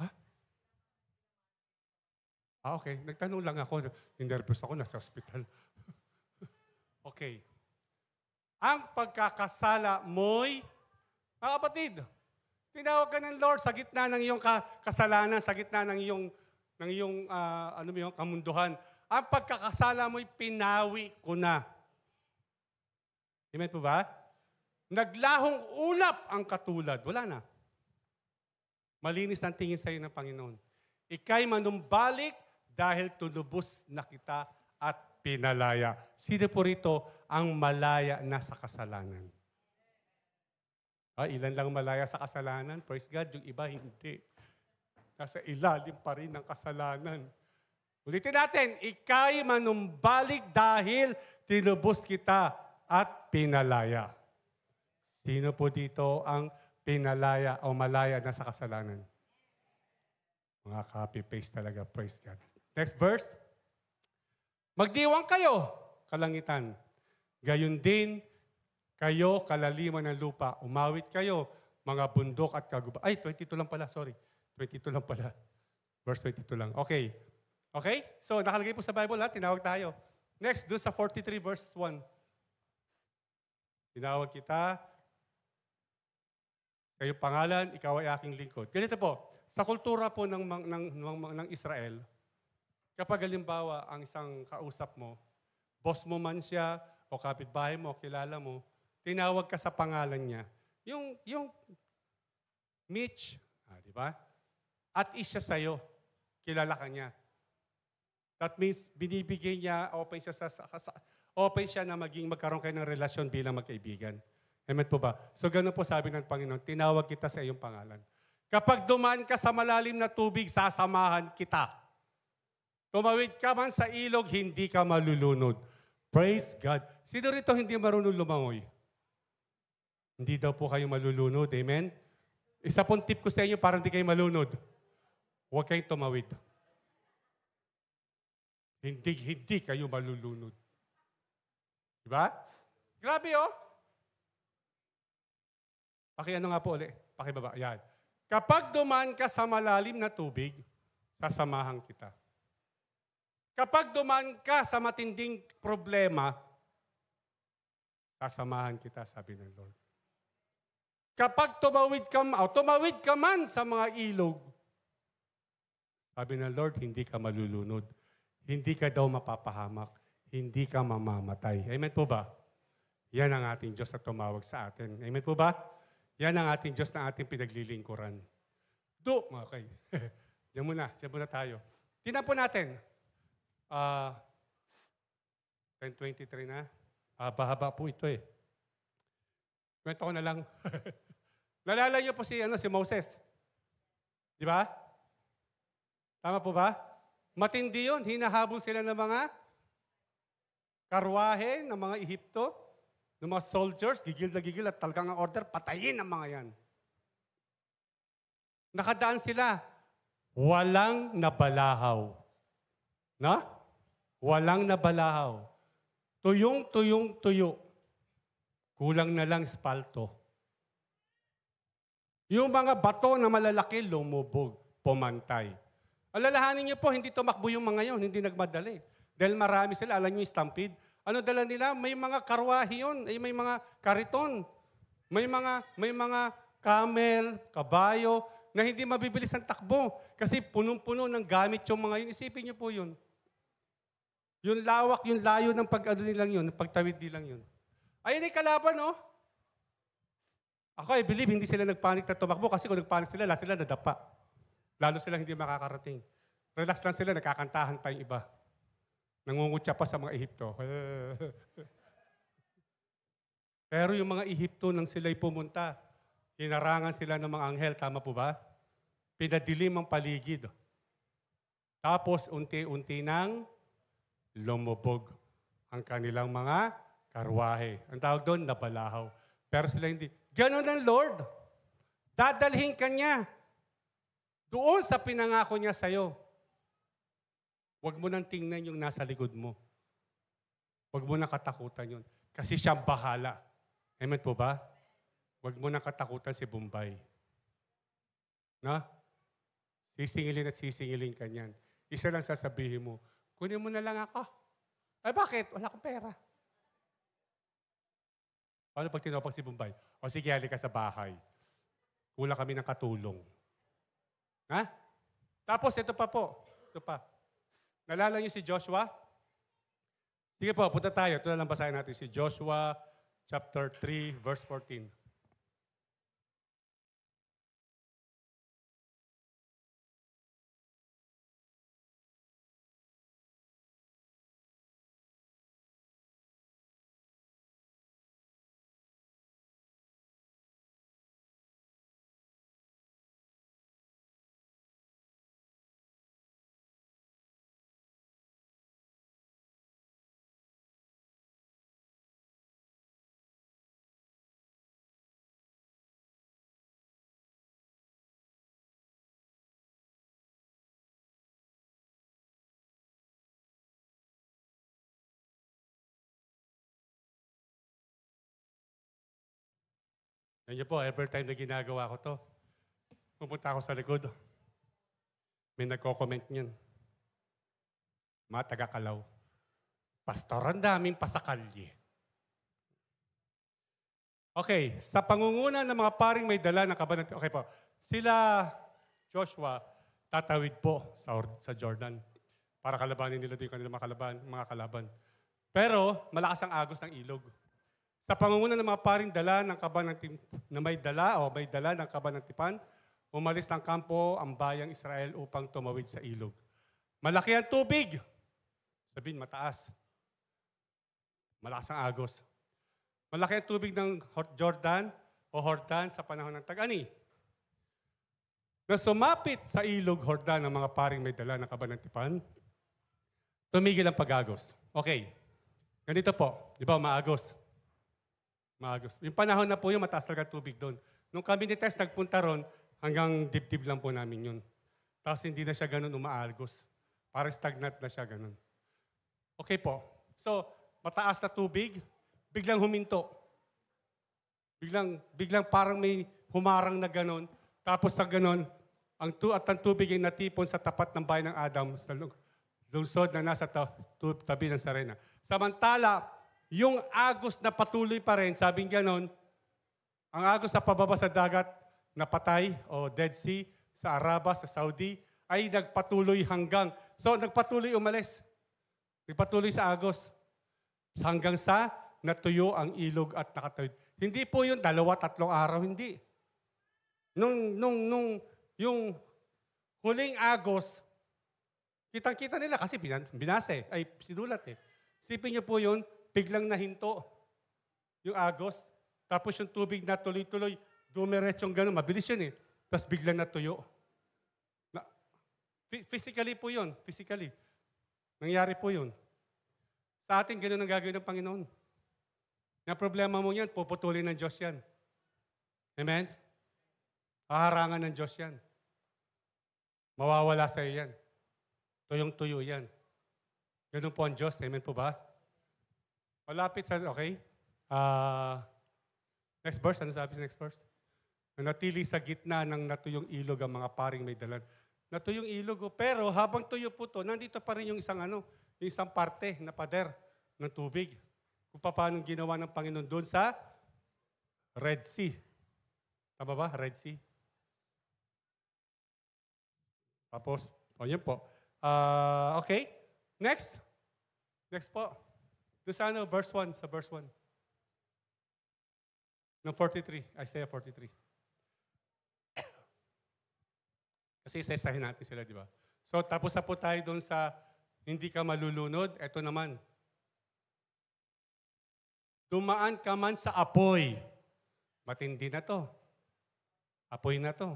Ha? Okay. Nagtanong lang ako. Nervous ako, nasa hospital. Okay. Ang pagkakasala mo'y, mga kapatid, tinawag ka ng Lord sa gitna ng iyong kasalanan, sa gitna ng iyong kamunduhan. Ang pagkakasala mo'y pinawi ko na. Amen po ba? Naglahong ulap ang katulad. Wala na. Malinis ang tingin sa iyo ng Panginoon. Ika'y manumbalik dahil tunubos na kita at pinalaya. Sino po rito ang malaya na sa kasalanan? Ilan lang malaya sa kasalanan? Praise God. Yung iba hindi. Nasa ilalim pa rin ng kasalanan. Ulitin natin, ika'y manumbalik dahil tinubos kita at pinalaya. Sino po dito ang pinalaya o malaya na sa kasalanan? Mga copy-paste talaga. Praise God. Next verse. Magdiwang kayo, kalangitan. Gayon din, kayo, kalaliman ng lupa. Umawit kayo, mga bundok at kaguba. 22 lang pala, sorry. 22 lang pala. Verse 22 lang. Okay. Okay? So, nakalagay po sa Bible, tinawag tayo. Next, doon sa 43 verse 1. Tinawag kita, sa iyong pangalan, ikaw ay aking lingkod. Ganito po, sa kultura po ng Israel, kapag halimbawa ang isang kausap mo, boss mo man siya, o kapitbahay mo, o kilala mo, tinawag ka sa pangalan niya. Yung Mitch, di ba? At isa sa'yo, kilala ka niya. That means, binibigay niya, open siya na magkaroon kayo ng relasyon bilang magkaibigan. Amen po ba? So, gano'n po sabi ng Panginoon, tinawag kita sa iyong pangalan. Kapag dumaan ka sa malalim na tubig, sasamahan kita. Tumawid ka man sa ilog, hindi ka malulunod. Praise God. Sino rito hindi marunong lumangoy? Hindi daw po kayo malulunod. Amen? Isa pong tip ko sa inyo para hindi kayo malunod. Huwag kayong tumawid. Hindi kayo malulunod. Diba? Grabe, Pakiano nga po ulit. Pakibaba. Yan. Kapag dumaan ka sa malalim na tubig, sasamahan kita. Kapag dumaan ka sa matinding problema, sasamahan kita, sabi ng Lord. Kapag tumawid ka man sa mga ilog, sabi ng Lord, hindi ka malulunod. Hindi ka daw mapapahamak. Hindi ka mamamatay. Amen po ba? Yan ang ating Diyos na tumawag sa atin. Amen po ba? Yan ang ating Diyos na ating pinaglilingkuran. Okay. Diyan muna tayo. Tingnan po natin. 10:23 na. Bahaba po ito Kwento ko na lang. Nalala niyo po si Moses. Di ba? Tama po ba? Matindi yun. Hinahabol sila ng mga karwahe, ng mga Ehipto, ng mga soldiers, gigil na gigil at talagang ang order, patayin ang mga yan. Nakadaan sila. Walang nabalahaw. Na? Walang nabalahaw. Tuyong-tuyong-tuyo. Kulang na lang espalto. Yung mga bato na malalaki, lumubog, pumantay. Alalahanin niyo po, hindi tumakbo yung mga yon, hindi nagmadali. Dahil marami sila, alam niyo yung stampede. Ano dala nila? May mga karwahe yun, may mga kariton, may mga camel, kabayo, na hindi mabibilis ang takbo. Kasi punong-puno ng gamit yung mga yun. Isipin niyo po yun. Yung lawak, yung layo ng nilang yun, ng pagtawid nilang yun. Ayun ay kalaban, Ako, I believe, hindi sila nagpanik na tumakbo kasi kung nagpanik sila, lahat sila nadapa. Lalo sila hindi makakarating. Relax lang sila, nagkakantahan pa yung iba. Nangungutya pa sa mga Ehipto. Pero yung mga Ehipto, nang sila'y pumunta, hinarangan sila ng mga anghel, tama po ba? Pinadilim ang paligid. Tapos, unti-unti nang lumubog ang kanilang mga karwahe. Ang tawag doon, nabalahaw. Pero sila hindi. Ganon ang Lord. Dadalhin ka niya Doon sa pinangako niya sa'yo, huwag mo nang tingnan yung nasa likod mo. Huwag mo nang katakutan yun. Kasi siyang bahala. Amen po ba? Huwag mo nang katakutan si Bombay. Na? Sisingilin at sisingilin ka niyan. Isa lang sasabihin mo, kunin mo na lang ako. Ay bakit? Wala akong pera. Paano pag tinopag si Bombay? O sige, halika sa bahay. Kulang kami ng katulong. Ha? Tapos ito pa po. Ito pa. Nalala niyo si Joshua? Sige po, punta tayo. Ito na lang basahin natin si Joshua chapter 3, verse 14. Nandiyo po, every time na ginagawa ko to, pupunta ako sa likod. May nagko-comment niyan. Mga taga-Kalaw. Pastor, ang daming pasakalye. Okay, sa pangunguna ng mga paring may dala ng kabanat. Okay po, sila Joshua tatawid po sa Jordan para kalabanin nila yung kanilang mga kalaban. Pero malakas ang agos ng ilog. Sa pangunguna ng mga paring dala ng na may dala ng kabanatipan, umalis ng kampo ang bayang Israel upang tumawid sa ilog. Malaki ang tubig. Sabihin, mataas. Malakas ang agos. Malaki ang tubig ng Jordan o Hordan sa panahon ng tag-ani. Na sumapit sa ilog Hordan ng mga paring may dala ng kabanatipan, tumigil ang pag-agos. Okay. Ganito po. Di ba, maagos? Maagos. Yung panahon na po yung mataas talaga tubig doon. Nung kami ni Tess nagpunta ron, hanggang dibdib lang po namin yun. Tapos hindi na siya ganun umaagos. Parang stagnant na siya ganun. Okay po. So, mataas na tubig, biglang huminto. Biglang parang may humarang na ganun. Tapos sa ganun, ang tubig ay natipon sa tapat ng bayan ng Adam sa lungsod na nasa tabi ng Sarena. Samantala, yung agos na patuloy pa rin, sabing ganon, ang agos na pababa sa dagat na patay o Dead Sea sa Araba, sa Saudi, ay nagpatuloy nagpatuloy umalis. Nagpatuloy sa agos. Hanggang sa natuyo ang ilog at nakatawid. Hindi po yun 2-3 araw, hindi. Yung huling agos, kitang-kita nila kasi binase, ay sinulat eh. Sipin niyo po yun, biglang nahinto yung agos, tapos yung tubig na tuloy-tuloy, dumiretsyong gano'n, mabilis yun eh. Tapos biglang natuyo. Physically po yun, physically. Nangyari po yun. Sa atin, gano'n ang gagawin ng Panginoon. Yung problema mo yan, puputulin ng Diyos yan. Amen? Haharangan ng Diyos yan. Mawawala sa iyo yan. Tuyong-tuyo yan. Ganun po ang Diyos. Amen po ba? Malapit sa, okay? Next verse, ano sabi sa next verse? Nanatili sa gitna ng natuyong ilog ang mga paring may dalan. Natuyong ilog, pero habang tuyo po to, nandito pa rin yung isang parte na pader ng tubig. Kung paano ginawa ng Panginoon doon sa Red Sea. Tama ba? Red Sea. Tapos, yun po. Okay. Next. Next po. Doon sa verse 1, sa verse 1. Ng 43, Isaiah 43. Kasi isa-isahin natin sila, di ba? So, tapos na po tayo doon sa hindi ka malulunod. Ito naman. Dumaan ka man sa apoy. Matindi na to. Apoy na to.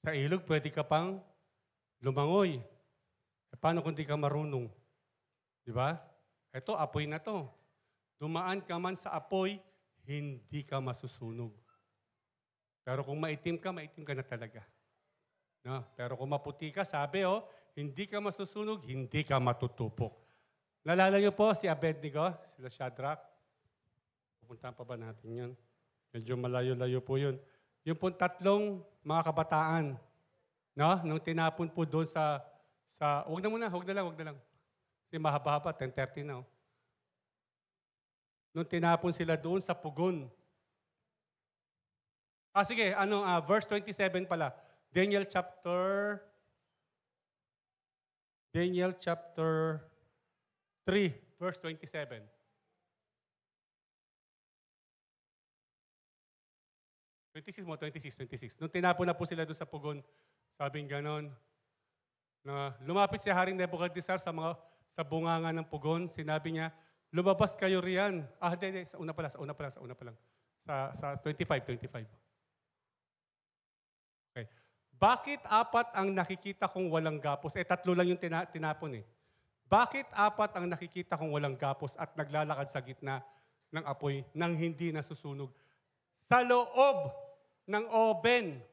Sa ilog, pwede ka pang lumangoy. Paano kung di ka marunong? Di ba? Ito, apoy na to. Dumaan ka man sa apoy, hindi ka masusunog. Pero kung maitim ka na talaga. No? Pero kung maputi ka, sabi hindi ka masusunog, hindi ka matutupok. Nalala niyo po si Abednego, sila Shadrach? Pupuntahan pa ba natin yun? Medyo malayo-layo po yun. Yung pong tatlong mga kabataan, no? Nung tinapon po doon wag na muna, wag na lang. Kasi mahaba-haba, 10:30 na. Nung tinapon sila doon sa pugon. Sige, verse 27 pala. Daniel chapter 3, verse 27. 26. Nung tinapon na po sila doon sa pugon, sabing ganon, na lumapit si Haring Nebuchadnezzar sa bunganga ng pugon, sinabi niya, lumabas kayo riyan. Hindi, sa una pa lang. Sa 25. Okay. Bakit apat ang nakikita kong walang gapos? Tatlo lang yung tinapon eh. Bakit apat ang nakikita kong walang gapos at naglalakad sa gitna ng apoy nang hindi nasusunog? Sa loob ng oven.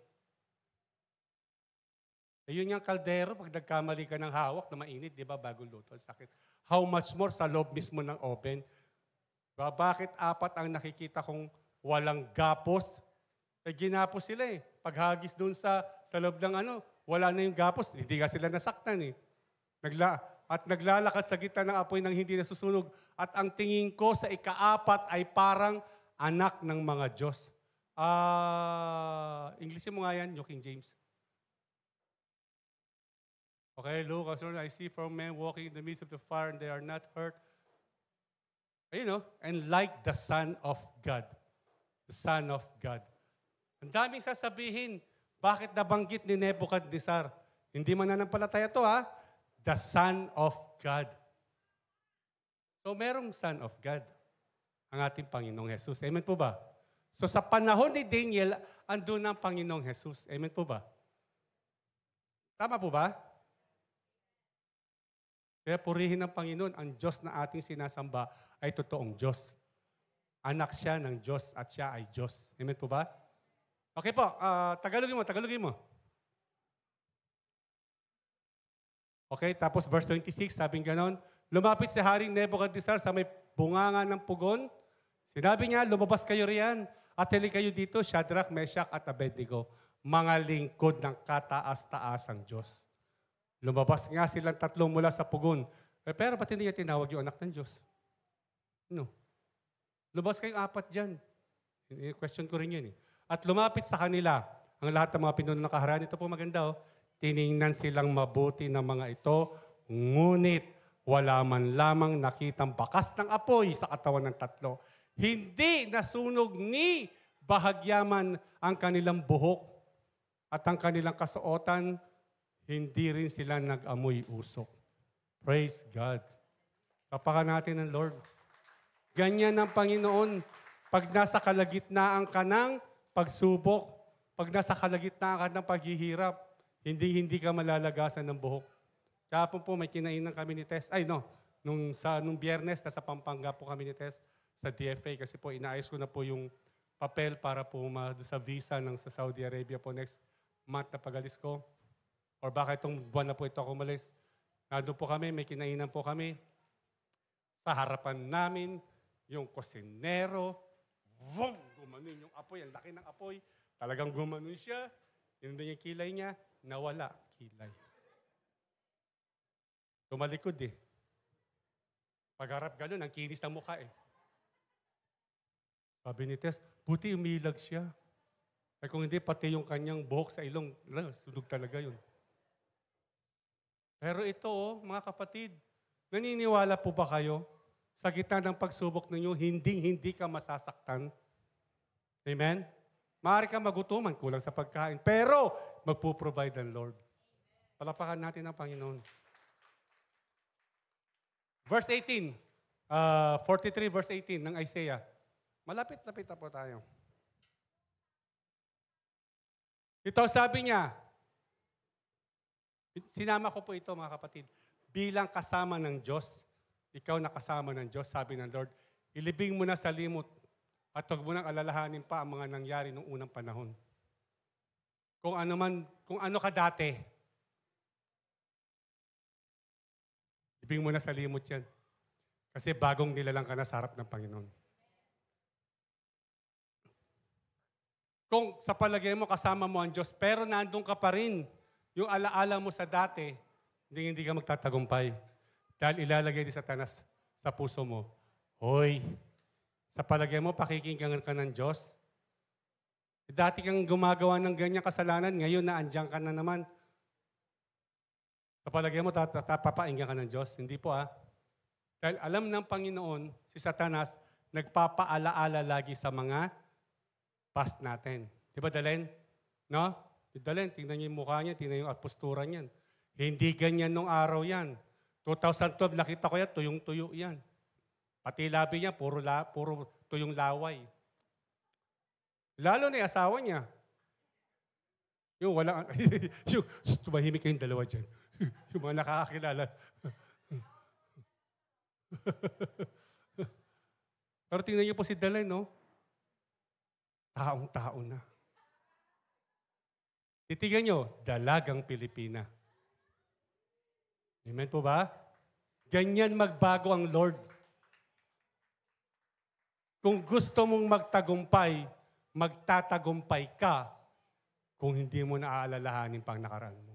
Ayun yung kaldero, pag nagkamali ka ng hawak na mainit, di ba, bago luto, sakit. How much more sa loob mismo ng oven? Bakit apat ang nakikita kong walang gapos? Ginapos sila eh. Paghagis doon sa loob ng wala na yung gapos. Hindi ka sila nasaktan eh. At naglalakad sa gitna ng apoy nang hindi nasusunog. At ang tingin ko sa ikaapat ay parang anak ng mga Diyos. Englishin mo nga yan, New King James. Okay, look, I see four men walking in the midst of the fire and they are not hurt. And like the Son of God. The Son of God. Ang daming sasabihin, bakit nabanggit ni Nebuchadnezzar? Hindi mananampalataya to The Son of God. So merong Son of God, ang ating Panginoong Jesus. Amen po ba? So sa panahon ni Daniel, andun ang Panginoong Jesus. Amen po ba? Tama po ba? Kaya purihin ng Panginoon, ang Diyos na ating sinasamba ay totoong Diyos. Anak siya ng Diyos at siya ay Diyos. Amen po ba? Okay po, Tagalogin mo. Okay, tapos verse 26, sabing ganon, lumapit si Haring Nebuchadnezzar sa may bunganga ng pugon. Sinabi niya, lumabas kayo riyan at hali kayo dito, Shadrach, Meshach at Abednego, mga lingkod ng kataas-taasang Diyos. Lumabas nga silang tatlong mula sa pugon. Pero ba't hindi niya tinawag yung anak ng Diyos? Lumabas kayong apat dyan. Question ko rin yun eh. At lumapit sa kanila ang lahat ng mga pinunong nakaharani. Ito po maganda tiningnan silang mabuti ng mga ito, ngunit wala man lamang nakitang bakas ng apoy sa katawan ng tatlo. Hindi nasunog ni bahagyaman ang kanilang buhok at ang kanilang kasuotan, hindi rin sila nag-amoy usok. Praise God. Kapakan natin ng Lord. Ganyan ang Panginoon. Pag nasa kalagitnaan ka ng pagsubok, pag nasa kalagitnaan ka ng paghihirap, hindi ka malalagasan ng buhok. Kahapon po may kinainan kami ni Tess. Nung Biyernes, nasa Pampanga po kami ni Tess sa DFA kasi po inaayos ko na po yung papel para po sa visa sa Saudi Arabia po next month na pag-alis ko. Or baka itong buwan na po ito ako umalis. Nandun po kami, may kinainan po kami. Sa harapan namin, yung kusinero, gumanon yung apoy, ang laki ng apoy. Talagang gumanon siya. Yun yung kilay niya, nawala kilay. Tumalikod eh. Pagharap gano'n, ang kinis ng mukha eh. Sabi ni Tess, buti umilag siya. Ay kung hindi, pati yung kanyang buhok sa ilong, sunog talaga yun. Pero ito mga kapatid, naniniwala po ba kayo sa gitna ng pagsubok ninyo, hindi ka masasaktan? Amen? Maaari kang magutuman, kulang sa pagkain, pero magpo-provide ang Lord. Palapakan natin ang Panginoon. Verse 18, 43 verse 18 ng Isaiah. Malapit-lapit na po tayo. Ito sabi niya, sinama ko po ito mga kapatid, bilang kasama ng Diyos, ikaw na kasama ng Diyos, sabi ng Lord, ilibing mo na sa limot at huwag mo nang alalahanin pa ang mga nangyari noong unang panahon. kung ano ka dati, ibig mo na sa limot yan. Kasi bagong nilalang ka na sa harap ng Panginoon. Kung sa palagay mo kasama mo ang Diyos, pero nandun ka pa rin, yung alaala mo sa dati, hindi ka magtatagumpay. Dahil ilalagay ni Satanas sa puso mo, hoy, sa palagay mo, pakikinggan ka ng Diyos? Dati kang gumagawa ng ganyang kasalanan, ngayon na andyan ka na naman. Sa palagay mo, papainggan ka ng Diyos? Hindi po Dahil alam ng Panginoon, si Satanas, nagpapaalaala lagi sa mga past natin. Di ba, Dalen? No? Dalen, tingnan niyo yung mukha niya, tingnan yung postura niyan. Hindi ganyan nung araw yan. 2012, nakita ko yan, tuyong-tuyo yan. Pati labi niya, puro tuyong laway. Lalo na yung asawa niya. Yung walang, tumahimik kayong dalawa dyan. Yung mga nakakakilala. Pero tingnan niyo po si Dalen, no? Taong-tao na. Titigan niyo, dalagang Pilipina. Amen po ba? Ganyan magbago ang Lord. Kung gusto mong magtagumpay, magtatagumpay ka kung hindi mo naaalalahanin pang nakaraan mo.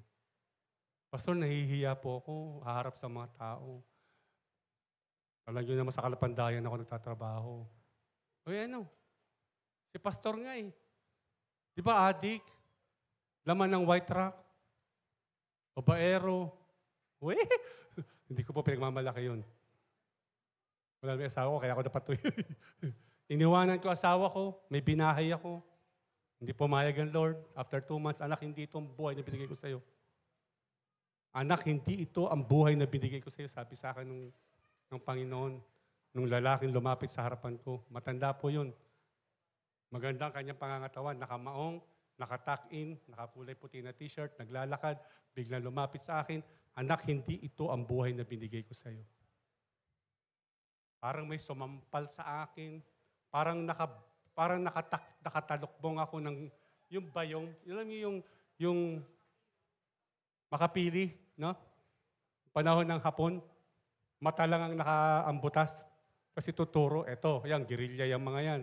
Pastor, nahihiya po ako, haharap sa mga tao. Alam nyo naman sa Kalapandayan ako nagtatrabaho. Si Pastor nga Di ba adik? Laman ng white truck? Babaero? Hindi ko po pinagmamalaki yun. Wala may asawa ko, kaya ako napatuloy. Iniwanan ko asawa ko, may binahay ako. Hindi pumayag ang Lord. After 2 months, anak, hindi ito ang buhay na binigay ko sa iyo. Anak, hindi ito ang buhay na binigay ko sa iyo. Sabi sa akin ng Panginoon, nung lalaking lumapit sa harapan ko. Matanda po yun. Magandang kanyang pangangatawan, nakamaong, nakatuck-in, nakakulay puti na t-shirt, naglalakad, biglang lumapit sa akin, anak, hindi ito ang buhay na binigay ko sa iyo. Parang may sumampal sa akin, parang nakatalukbong ako ng yung bayong, yung makapili, no? Panahon ng hapon, mata lang ang nakaambutas. Kasi tuturo, eto, yan, guerrilla yung mga yan.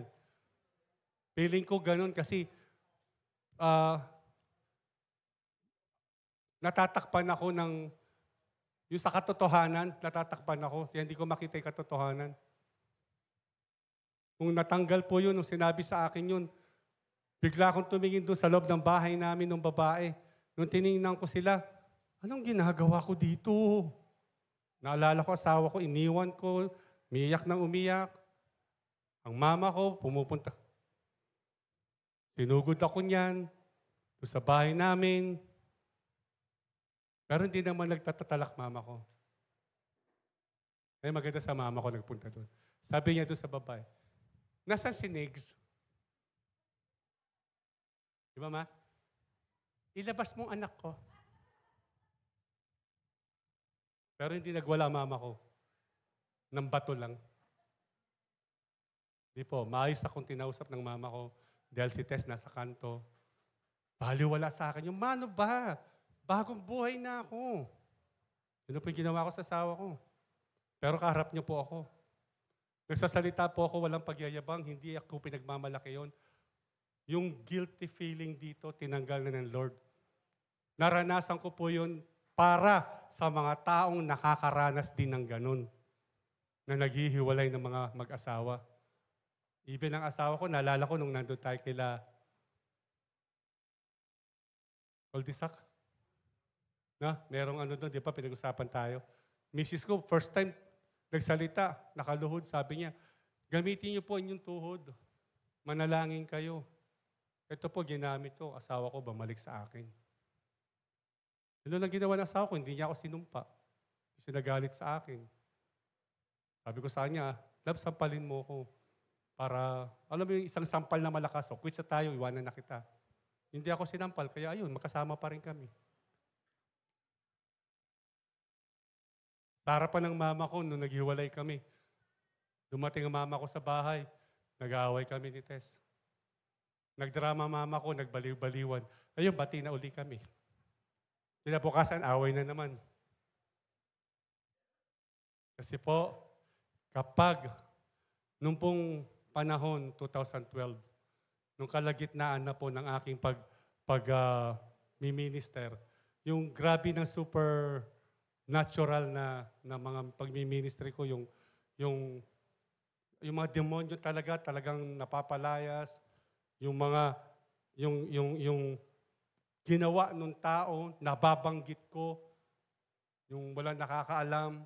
Feeling ko ganun kasi natatakpan ako yung sa katotohanan, natatakpan ako. Kaya hindi ko makita yung katotohanan. Kung natanggal po yun, nung sinabi sa akin yun, bigla akong tumingin doon sa loob ng bahay namin ng babae. Nung tinignan ko sila, anong ginagawa ko dito? Naalala ko, asawa ko, iniwan ko, umiyak nang umiyak. Ang mama ko, pumupunta. Sinugod ako niyan, doon sa bahay namin. Pero hindi naman nagtatatalak mama ko. Ay maganda sa mama ko nagpunta doon. Sabi niya doon sa babae, nasaan si Nigs? Di ba, ma? Ilabas mong anak ko. Pero hindi nagwala mama ko. Nang bato lang. Di po, maayos akong tinausap ng mama ko dahil si Tess nasa kanto. Baliwala sa akin yung, mano ba? Bagong buhay na ako. Yun po yung ginawa ko sa asawa ko. Pero kaharap niyo po ako. Nagsasalita po ako, walang pagyayabang, hindi ako pinagmamalaki yon. Yung guilty feeling dito, tinanggal na ng Lord. Naranasan ko po yun para sa mga taong nakakaranas din ng ganun na naghihiwalay ng mga mag-asawa. Even ang asawa ko, naalala ko nung nandun tayo kila Oldisak. Merong doon, di ba, pinag-usapan tayo. Mrs. ko, first time nagsalita, nakaluhod, sabi niya, gamitin niyo po inyong tuhod. Manalangin kayo. Ito po, ginamit ko. Asawa ko, bumalik sa akin. Ano lang ginawa ng asawa ko, hindi niya ako sinumpa. Hindi siya nagalit sa akin. Sabi ko sa kanya, love, sampalin mo ko. Para, alam mo yung isang sampal na malakas, quit sa tayo, iwanan na kita. Hindi ako sinampal, kaya ayun, magkasama pa rin kami. Sa harapan ng mama ko, nung naghiwalay kami, dumating ang mama ko sa bahay, nag-aaway kami ni Tess. Nagdrama mama ko, nagbaliw-baliwan. Ayun, bati na uli kami. Kinabukasan, away na naman. Kasi po, kapag nung pong panahon, 2012, nung kalagitnaan na po ng aking minister, yung grabe ng super natural na mga pagmi-ministry ko, yung mga demonyo talagang napapalayas, yung mga yung ginawa ng tao, nababanggit ko, yung wala nakakaalam.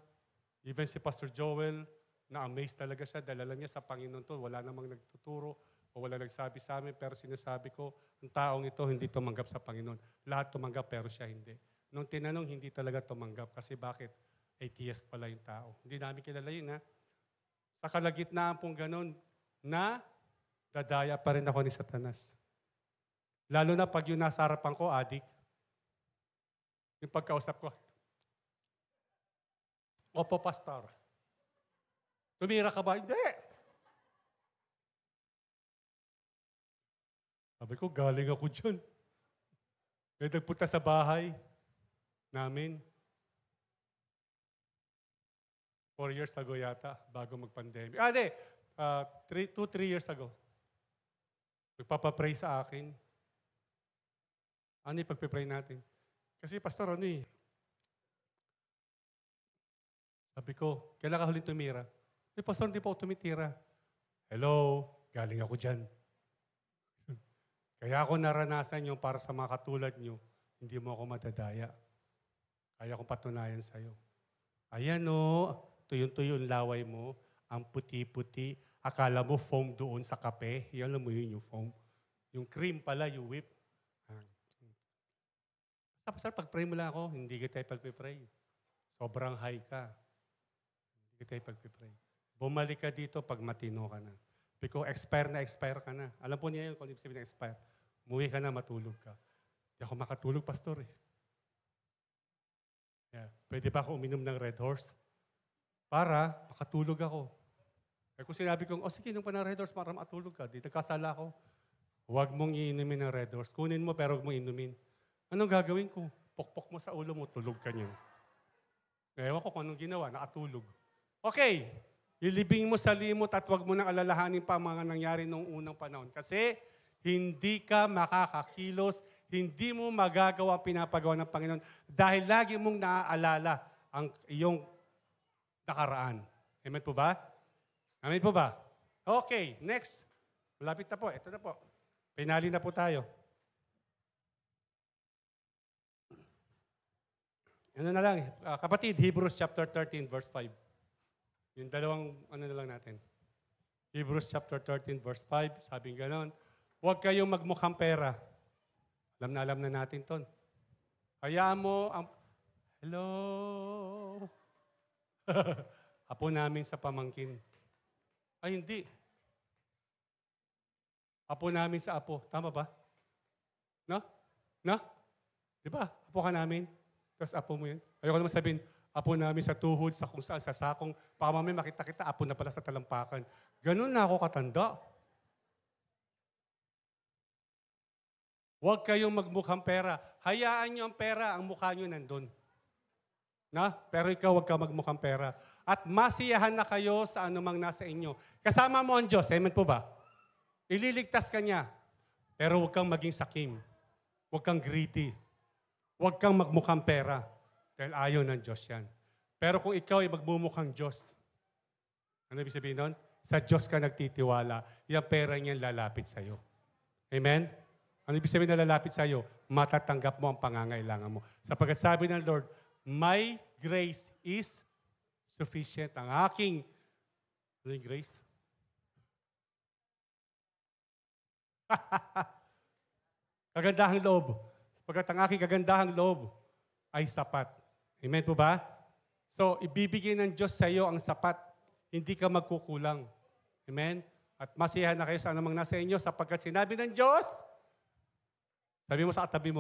Even si Pastor Joel, na-amaze talaga siya dahil alam niya sa Panginoon to, wala namang nagtuturo o wala nagsabi sa amin, pero sinasabi ko, ang taong ito hindi tumanggap sa Panginoon. Lahat tumanggap pero siya hindi. Nung tinanong, hindi talaga tumanggap. Kasi bakit? Atheist pala yung tao. Hindi namin kilala yun, ha? Sa kalagitnaan pong ganun, na dadaya pa rin ako ni Satanas. Lalo na pag yung nasa harapan ko, adik. Yung pagkausap ko, Opo, Pastor. Tumira ka ba? Hindi. Sabi ko, galing ako dyan. Kaya nagpunta sa bahay namin. 4 years ago yata, bago mag-pandemic. Hindi. 2-3 years ago. Nagpapapray sa akin. Ano yung pagpipray natin? Kasi, Pastor, ano eh? Sabi ko, kailan ka huling tumira? Pastor, hindi po ako tumitira. Hello, galing ako dyan. Kaya ako naranasan yung para sa mga katulad nyo, hindi mo ako madadaya. Kaya kong patunayan sa'yo. Ayan o, tuyo-tuyo ang laway mo, ang puti-puti. Akala mo foam doon sa kape. Yan, alam mo yun yung foam. Yung cream pala, yung whip. Pastor, pag-pray mo lang ako, hindi kita pag-pray. Sobrang high ka. Hindi kita pag-pray. Bumalik ka dito pag matino ka na. Because expire ka na. Alam po niya yun kung ibig sabihin na expire. Umuwi ka na, matulog ka. Hindi ako makatulog, Pastor eh. Yeah. Pwede ba ako uminom ng Red Horse? Para makatulog ako. Eh kung sinabi kong, sige, inom pa ng Red Horse para matulog ka. Di nagkasala ako. Huwag mong iinumin ng Red Horse. Kunin mo pero huwag mong inumin. Anong gagawin ko? Pokpok mo sa ulo mo, tulog ka niyan. Ewan ko kung anong ginawa, nakatulog. Okay, ilibing mo sa limot at huwag mo nang alalahanin pa mga nangyari noong unang panahon. Kasi hindi ka makakakilos, hindi mo magagawa ang pinapagawa ng Panginoon dahil lagi mong naaalala ang iyong nakaraan. Amen po ba? Amen po ba? Okay, next. Malapit na po. Ito na po. Pinali na po tayo. Ano na lang, kapatid, Hebrews chapter 13, verse 5. Yung dalawang, ano na lang natin. Hebrews chapter 13, verse 5, sabing ganon, huwag kayong magmukhang pera. Alam na natin ton. Hayaan mo ang, hello, apo namin sa pamangkin. Ay, hindi. Apo namin sa apo. Tama ba? No? No? Di ba? Apo ka namin. Tapos apo mo yun. Ayoko naman sabihin, apo namin sa tuhod, sa kung saan, sa sakong, baka mamaya makita kita, apo na pala sa talampakan. Ganun na ako katanda. Huwag kayong magmukhang pera. Hayaan nyo ang pera, ang mukha nyo nandun. Na? Pero ikaw, huwag ka magmukhang pera. At masiyahan na kayo sa anumang nasa inyo. Kasama mo ang Diyos. Amen po ba? Ililigtas ka niya. Pero huwag kang maging sakim. Huwag kang greedy. Huwag kang magmukhang pera. Dahil ayaw ng Diyos yan. Pero kung ikaw ay magmumukhang Diyos, ano ibig sabihin nun? Sa Diyos ka nagtitiwala, yung pera niyan lalapit sa'yo. Amen? Ano ibig sabihin na lalapit sa'yo? Matatanggap mo ang pangangailangan mo. Sapagkat sabi ng Lord, my grace is sufficient. Ang aking, ano yung grace? Kagandahang loob. Sapagkat ang aking kagandahang loob ay sapat. Amen po ba? So, ibibigay ng Diyos sa iyo ang sapat. Hindi ka magkukulang. Amen? At masiyahan na kayo sa anumang nasa inyo sapagkat sinabi ng Diyos, sabi mo sa katabi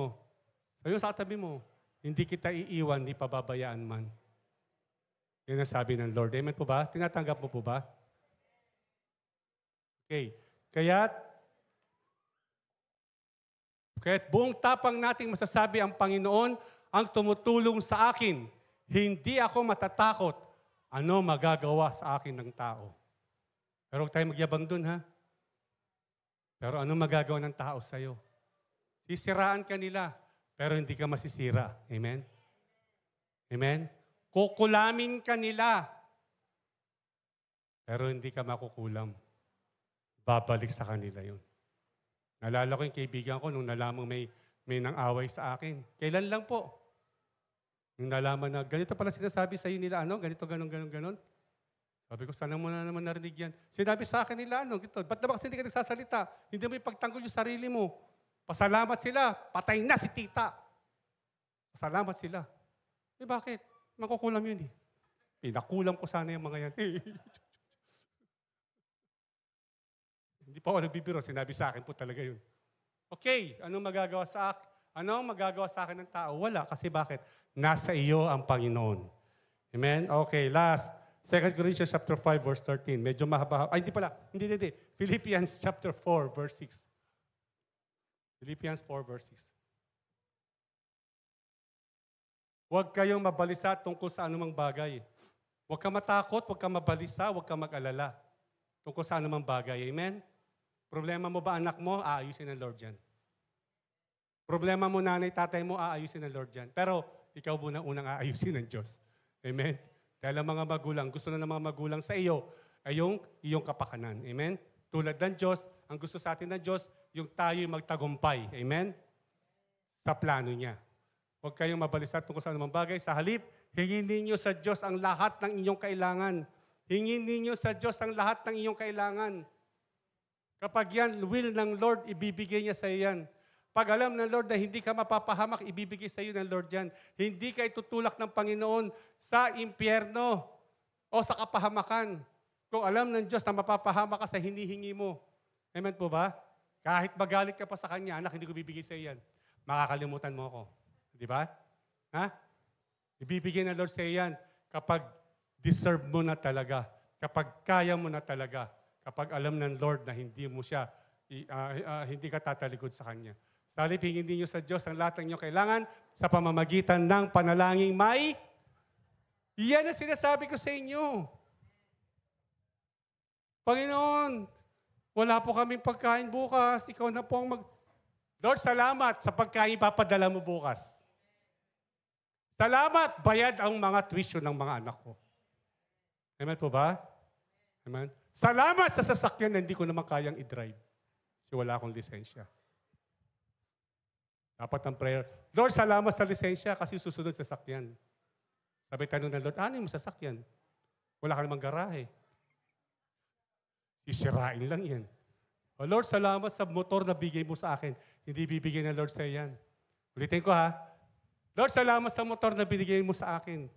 mo, hindi kita iiwan, hindi pababayaan man. Yan ang sabi ng Lord. Amen po ba? Tinatanggap mo po ba? Okay. Kaya, Kaya't buong tapang nating masasabi ang Panginoon ang tumutulong sa akin. Hindi ako matatakot. Ano magagawa sa akin ng tao? Pero huwag tayo magyabang dun, ha? Pero ano magagawa ng tao sa'yo? Sisiraan ka nila, pero hindi ka masisira. Amen? Amen? Kukulamin ka nila, pero hindi ka makukulam. Babalik sa kanila yun. Nalala ko yung kaibigan ko nung nalamang may nang-away sa akin. Kailan lang po? Nung nalaman na ganito pala sinasabi sa iyo nila, ganito, ganon. Sabi ko, sana mo na naman narinig yan. Sinabi sa akin nila, ganito. Ba't na ba kasi hindi ka nagsasalita? Hindi mo ipagtanggol yung sarili mo. Pasalamat sila. Patay na si tita. Pasalamat sila. Bakit? Makukulam yun eh. Pinakulam ko sana yung mga yan. Hindi pa ako nagbibiro. Sinabi sa akin po talaga yun. Okay, anong magagawa sa akin? Anong magagawa sa akin ng tao? Wala. Kasi bakit? Nasa iyo ang Panginoon. Amen? Okay, last. 2 Corinthians chapter 5, verse 13. Medyo mahaba. Ay, hindi pala. Hindi. Philippians chapter 4, verse 6. Philippians 4, verse 6. Huwag kayong mabalisa tungkol sa anumang bagay. Huwag ka matakot, huwag ka mabalisa, huwag ka mag-alala tungkol sa anumang bagay. Amen? Problema mo ba anak mo? Aayusin ng Lord yan. Problema mo nanay, tatay mo, aayusin ng Lord yan. Pero ikaw muna unang aayusin ng Diyos. Amen? Dahil ang mga magulang, gusto na ng mga magulang sa iyo ay yung iyong kapakanan. Amen? Tulad ng Diyos, ang gusto sa atin ng Diyos, yung tayo'y magtagumpay. Amen? Sa plano niya. Huwag kayong mabalisa tungkol sa anumang bagay. Sa halip, hingin ninyo sa Diyos ang lahat ng inyong kailangan. Hingin ninyo sa Diyos ang lahat ng inyong kailangan. Kapag yan, will ng Lord, ibibigay niya sa iyo yan. Pag alam ng Lord na hindi ka mapapahamak, ibibigay sa iyo ng Lord yan. Hindi ka itutulak ng Panginoon sa impyerno o sa kapahamakan. Kung alam ng Diyos na mapapahamak ka sa hinihingi mo. Amen po ba? Kahit magalit ka pa sa Kanya, anak, hindi ko bibigay sa iyo yan. Makakalimutan mo ako. Di ba? Ha? Ibibigay ng Lord sa iyo yan kapag deserve mo na talaga. Kapag kaya mo na talaga. Kapag alam ng Lord na hindi mo siya, hindi ka tatalikod sa Kanya. Sa halip, hingin niyo sa Diyos ang lahat ng inyong kailangan sa pamamagitan ng panalangin may. Iyan ang sinasabi ko sa inyo. Panginoon, wala po kaming pagkain bukas. Ikaw na po ang Lord, salamat sa pagkain papadala mo bukas. Salamat, bayad ang mga tuition ng mga anak ko. Amen po ba? Amen? Salamat sa sasakyan na hindi ko naman kayang i-drive. Kasi wala akong lisensya. Dapat ang prayer, Lord, salamat sa lisensya kasi susunod sa sasakyan. Sabi tanong ng Lord, ano yung sasakyan? Wala ka namang garahe. Sisirain lang yan. O Lord, salamat sa motor na bigay mo sa akin. Hindi bibigay ng Lord sa yan. Ulitin ko ha. Lord, salamat sa motor na binigay mo sa akin.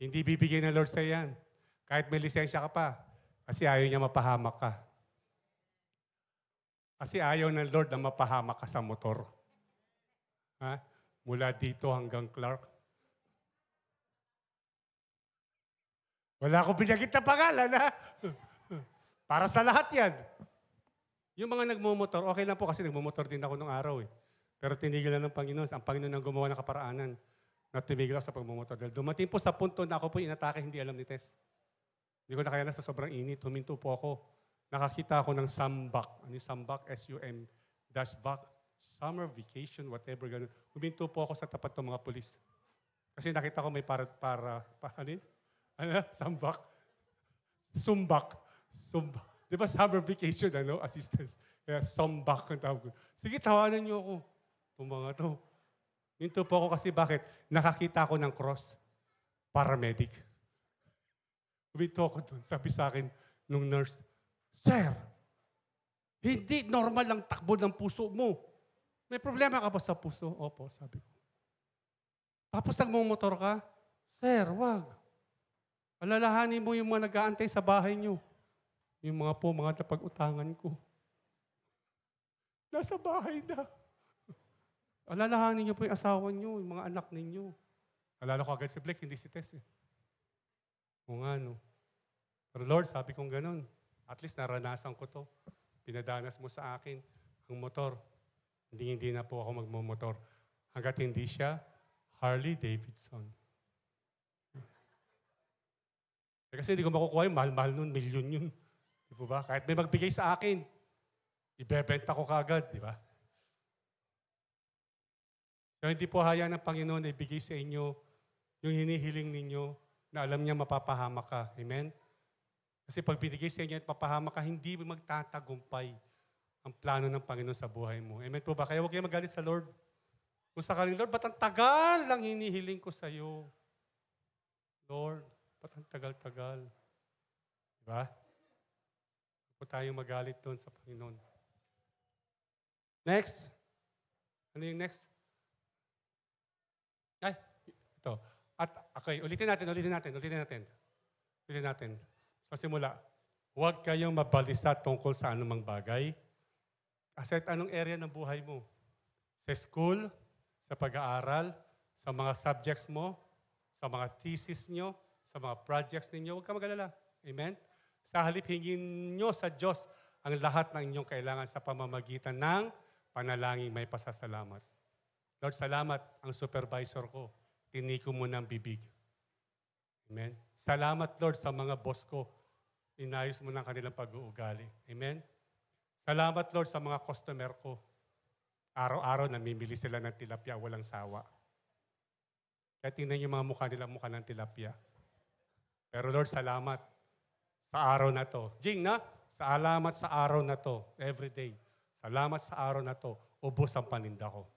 Hindi bibigay ng Lord sa yan. Kahit may lisensya ka pa. Kasi ayaw niya mapahamak ka. Kasi ayaw ng Lord na mapahamak ka sa motor. Ha? Mula dito hanggang Clark. Wala akong binagit na pangalan, ha? Para sa lahat yan. Yung mga nagmumotor, okay lang po kasi nagmumotor din ako nung araw eh. Pero tinigilan ng Panginoon. Ang Panginoon ang gumawa ng kaparaanan na tumigil ako sa pagmumotor. Dahil dumating po sa punto na ako po inatake, hindi alam ni Tess. Hindi ko na kaya na sa sobrang init. Huminto po ako. Nakakita ako ng sambak. Ano yung sambak? S-U-M-BAC. Summer vacation, whatever. Ganun. Huminto po ako sa tapat ng mga pulis. Kasi nakita ko may sambak? Sumbak. Di ba summer vacation, assistance? Kaya sambak ang tawag ko. Sige, tawanan niyo ako. Itong mga to. Huminto po ako kasi bakit? Nakakita ako ng cross. Paramedic. Huminto ako doon. Sabi sa akin nung nurse, Sir, hindi normal ang takbo ng puso mo. May problema ka ba sa puso? Opo, sabi ko. Tapos nagmumotor ka? Sir, wag. Alalahanin mo yung mga nag-aantay sa bahay niyo. Yung mga napag-utangan ko. Nasa bahay na. Alalahanin niyo po yung asawa niyo, yung mga anak ninyo. Alala ko agad si Blake, hindi si Tess eh. O nga, no. Pero Lord, sabi kong ganun. At least naranasan ko to. Pinadanas mo sa akin ang motor. Hindi na po ako magmumotor hanggat hindi siya Harley Davidson. Kasi hindi ko makukuha yung mahal-mahal nun, milyon yun. Di ba? Kahit may magbigay sa akin, ibebenta ko kagad, di ba? So hindi po hayaan ng Panginoon na ibigay sa inyo yung hinihiling ninyo na alam niya mapapahamak ka. Amen? Kasi pag binigay sa inyo at mapahamak ka, hindi magtatagumpay ang plano ng Panginoon sa buhay mo. Amen po ba? Kaya huwag kayo magalit sa Lord. Kung sakaling, Lord, ba't ang tagal lang hinihiling ko sa iyo? Lord, ba't ang tagal-tagal? Diba? Huwag po tayong magalit doon sa Panginoon. Next. Ano yung next? Ay, ito. At, okay, ulitin natin. Sa simula, huwag kayong mabalisa tungkol sa anumang bagay. Kasi anong area ng buhay mo? Sa school, sa pag-aaral, sa mga subjects mo, sa mga thesis nyo, sa mga projects ninyo, huwag ka mag-alala. Amen? Sa halip, hingin nyo sa Diyos ang lahat ng inyong kailangan sa pamamagitan ng panalangin may pasasalamat. Lord, salamat ang supervisor ko. Tiniko mo ng bibig. Amen? Salamat, Lord, sa mga boss ko. Inayos mo ng kanilang pag-uugali. Amen? Salamat, Lord, sa mga customer ko. Araw-araw namimili sila ng tilapia, walang sawa. Kaya tingnan yung mga mukha nila, mukha ng tilapia. Pero Lord, salamat sa araw na to. Jing, na? Salamat sa araw na to. Every day. Salamat sa araw na to. Ubos ang paninda ko.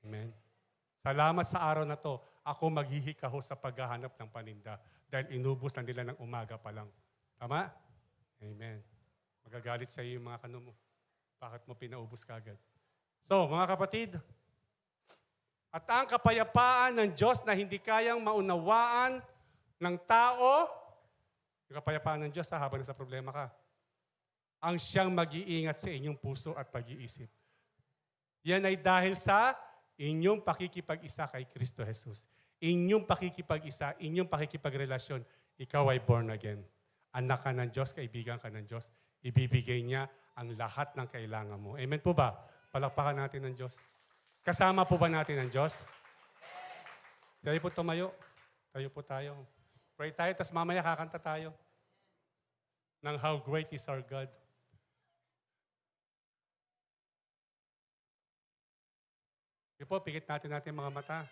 Amen? Salamat sa araw na to. Ako maghihikaho sa paghahanap ng paninda dahil inubos na nila ng umaga pa lang. Tama? Amen. Magagalit sa iyo yung mga kano mo. Bakit mo pinaubos kagad? So, mga kapatid, at ang kapayapaan ng Diyos na hindi kayang maunawaan ng tao, yung kapayapaan ng Diyos habang nasa problema ka, ang siyang mag-iingat sa inyong puso at pag-iisip. Yan ay dahil sa inyong pakikipag-isa kay Kristo Jesus. Inyong pakikipag-isa, inyong pakikipagrelasyon, ikaw ay born again. Anak ka ng Diyos, kaibigan ka ng Diyos, ibibigay niya ang lahat ng kailangan mo. Amen po ba? Palakpakan natin ng Diyos. Kasama po ba natin ang Diyos? Tayo po tumayo. Tayo po tayo. Pray tayo, tapos mamaya kakanta tayo ng How Great is Our God. Sige po, pikit natin mga mata.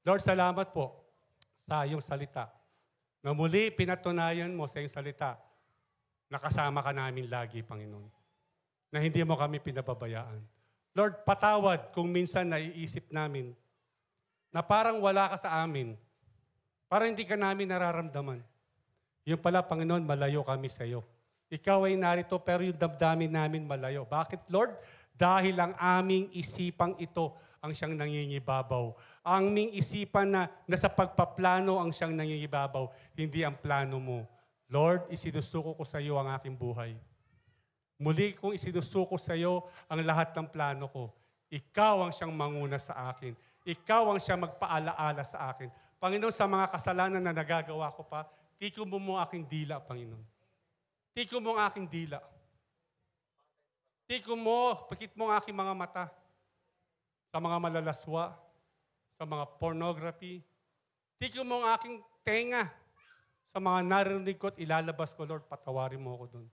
Lord, salamat po sa iyong salita. Na muli pinatunayan mo sa iyong salita na kasama ka namin lagi, Panginoon. Na hindi mo kami pinababayaan. Lord, patawad kung minsan naiisip namin na parang wala ka sa amin. Parang hindi ka namin nararamdaman. Yung pala, Panginoon, malayo kami sa iyo. Ikaw ay narito pero yung damdamin namin malayo. Bakit, Lord? Dahil ang aming isipang ito ang siyang nangingibabaw. Ang aming isipan na nasa pagpaplano ang siyang nangingibabaw, hindi ang plano mo. Lord, isinusuko ko sa iyo ang aking buhay. Muli kong isinusuko sa iyo ang lahat ng plano ko. Ikaw ang siyang manguna sa akin. Ikaw ang siyang magpaalaala sa akin. Panginoon, sa mga kasalanan na nagagawa ko pa, tiko mo ang aking dila, Panginoon. Tiko mo ang aking dila. Tiko mo, pikit mo ang aking mga mata sa mga malalaswa, sa mga pornography. Tiko mo ang aking tenga sa mga narinig ko at ilalabas ko, Lord, patawarin mo ako doon.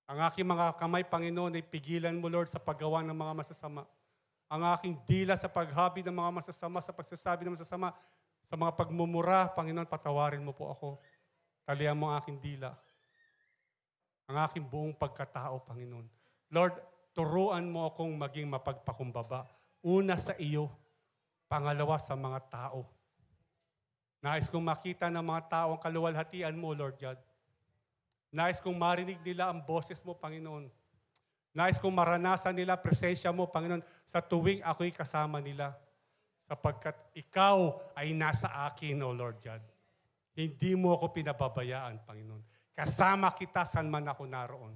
Ang aking mga kamay, Panginoon, ay pigilan mo, Lord, sa paggawa ng mga masasama. Ang aking dila sa paghabi ng mga masasama, sa pagsasabi ng masasama, sa mga pagmumura, Panginoon, patawarin mo po ako. Talihan mo ang aking dila. Ang aking buong pagkatao, Panginoon. Lord, turuan mo akong maging mapagpakumbaba. Una sa iyo, pangalawa sa mga tao. Nais kong makita ng mga tao ang kaluwalhatian mo, Lord God. Nais kong marinig nila ang boses mo, Panginoon. Nais kong maranasan nila presensya mo, Panginoon, sa tuwing ako'y kasama nila. Sapagkat ikaw ay nasa akin, O Lord God. Hindi mo ako pinababayaan, Panginoon. Kasama kita saan man ako naroon.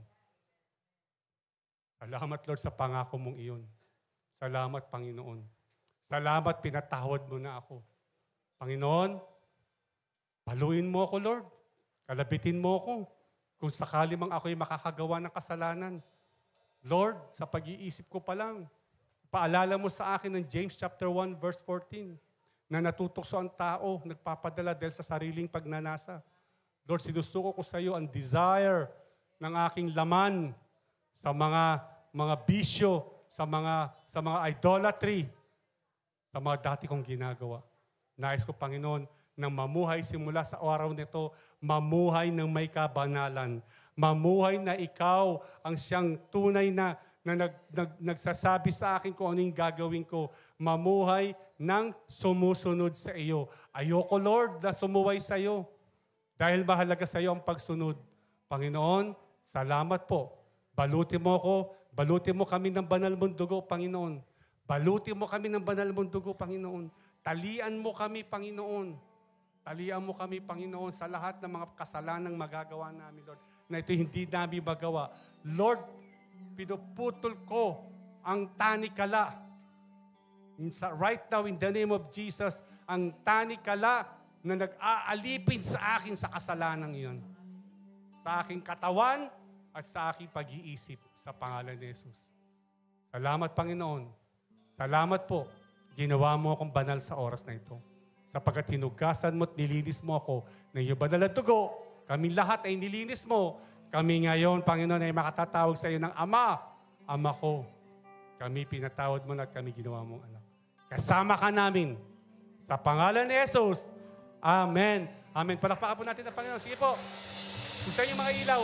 Salamat, Lord, sa pangako mong iyon. Salamat, Panginoon. Salamat, pinatawad mo na ako. Panginoon, paluin mo ako, Lord. Kalabitin mo ako. Kung sakali mang ako'y makakagawa ng kasalanan. Lord, sa pag-iisip ko pa lang, Paalala mo sa akin ng James chapter 1 verse 14 na natutukso ang tao, nagpapadala dahil sa sariling pagnanasa. Lord, sinusuko ko sa iyo ang desire ng aking laman sa mga bisyo, sa mga idolatry, sa mga dati kong ginagawa. Nais ko, Panginoon, nang mamuhay simula sa araw nito, mamuhay ng may kabanalan. Mamuhay na ikaw ang siyang tunay na nagsasabi sa akin kung ano yung gagawin ko. Mamuhay ng sumusunod sa iyo. Ayoko, Lord, na sumuway sa iyo. Dahil mahalaga sa iyo ang pagsunod. Panginoon, salamat po. Balutin mo ako, balutin mo kami ng banal mong dugo, Panginoon. Balutin mo kami ng banal mong dugo, Panginoon. Talian mo kami, Panginoon. Talian mo kami, Panginoon, sa lahat ng mga kasalanang magagawa namin, Lord, na ito hindi namin magawa. Lord, pinuputol ko ang tanikala. Right now, in the name of Jesus, ang tanikala na nag-aalipin sa akin sa kasalanan iyon. Sa aking katawan at sa aking pag-iisip sa pangalan ni Jesus. Salamat, Panginoon. Salamat po. Ginawa mo akong banal sa oras na ito. Sapagkat hinugasan mo at nilinis mo ako ng iyong banal na dugo, kami lahat ay nilinis mo. Kami ngayon, Panginoon, ay makatatawag sa iyo ng Ama. Ama ko, kami pinatawad mo na at kami ginawa mong anak. Kasama ka namin. Sa pangalan ni Jesus. Amen. Amen. Palakpakan po natin ang Panginoon. Sige po. Buksan yung mga ilaw.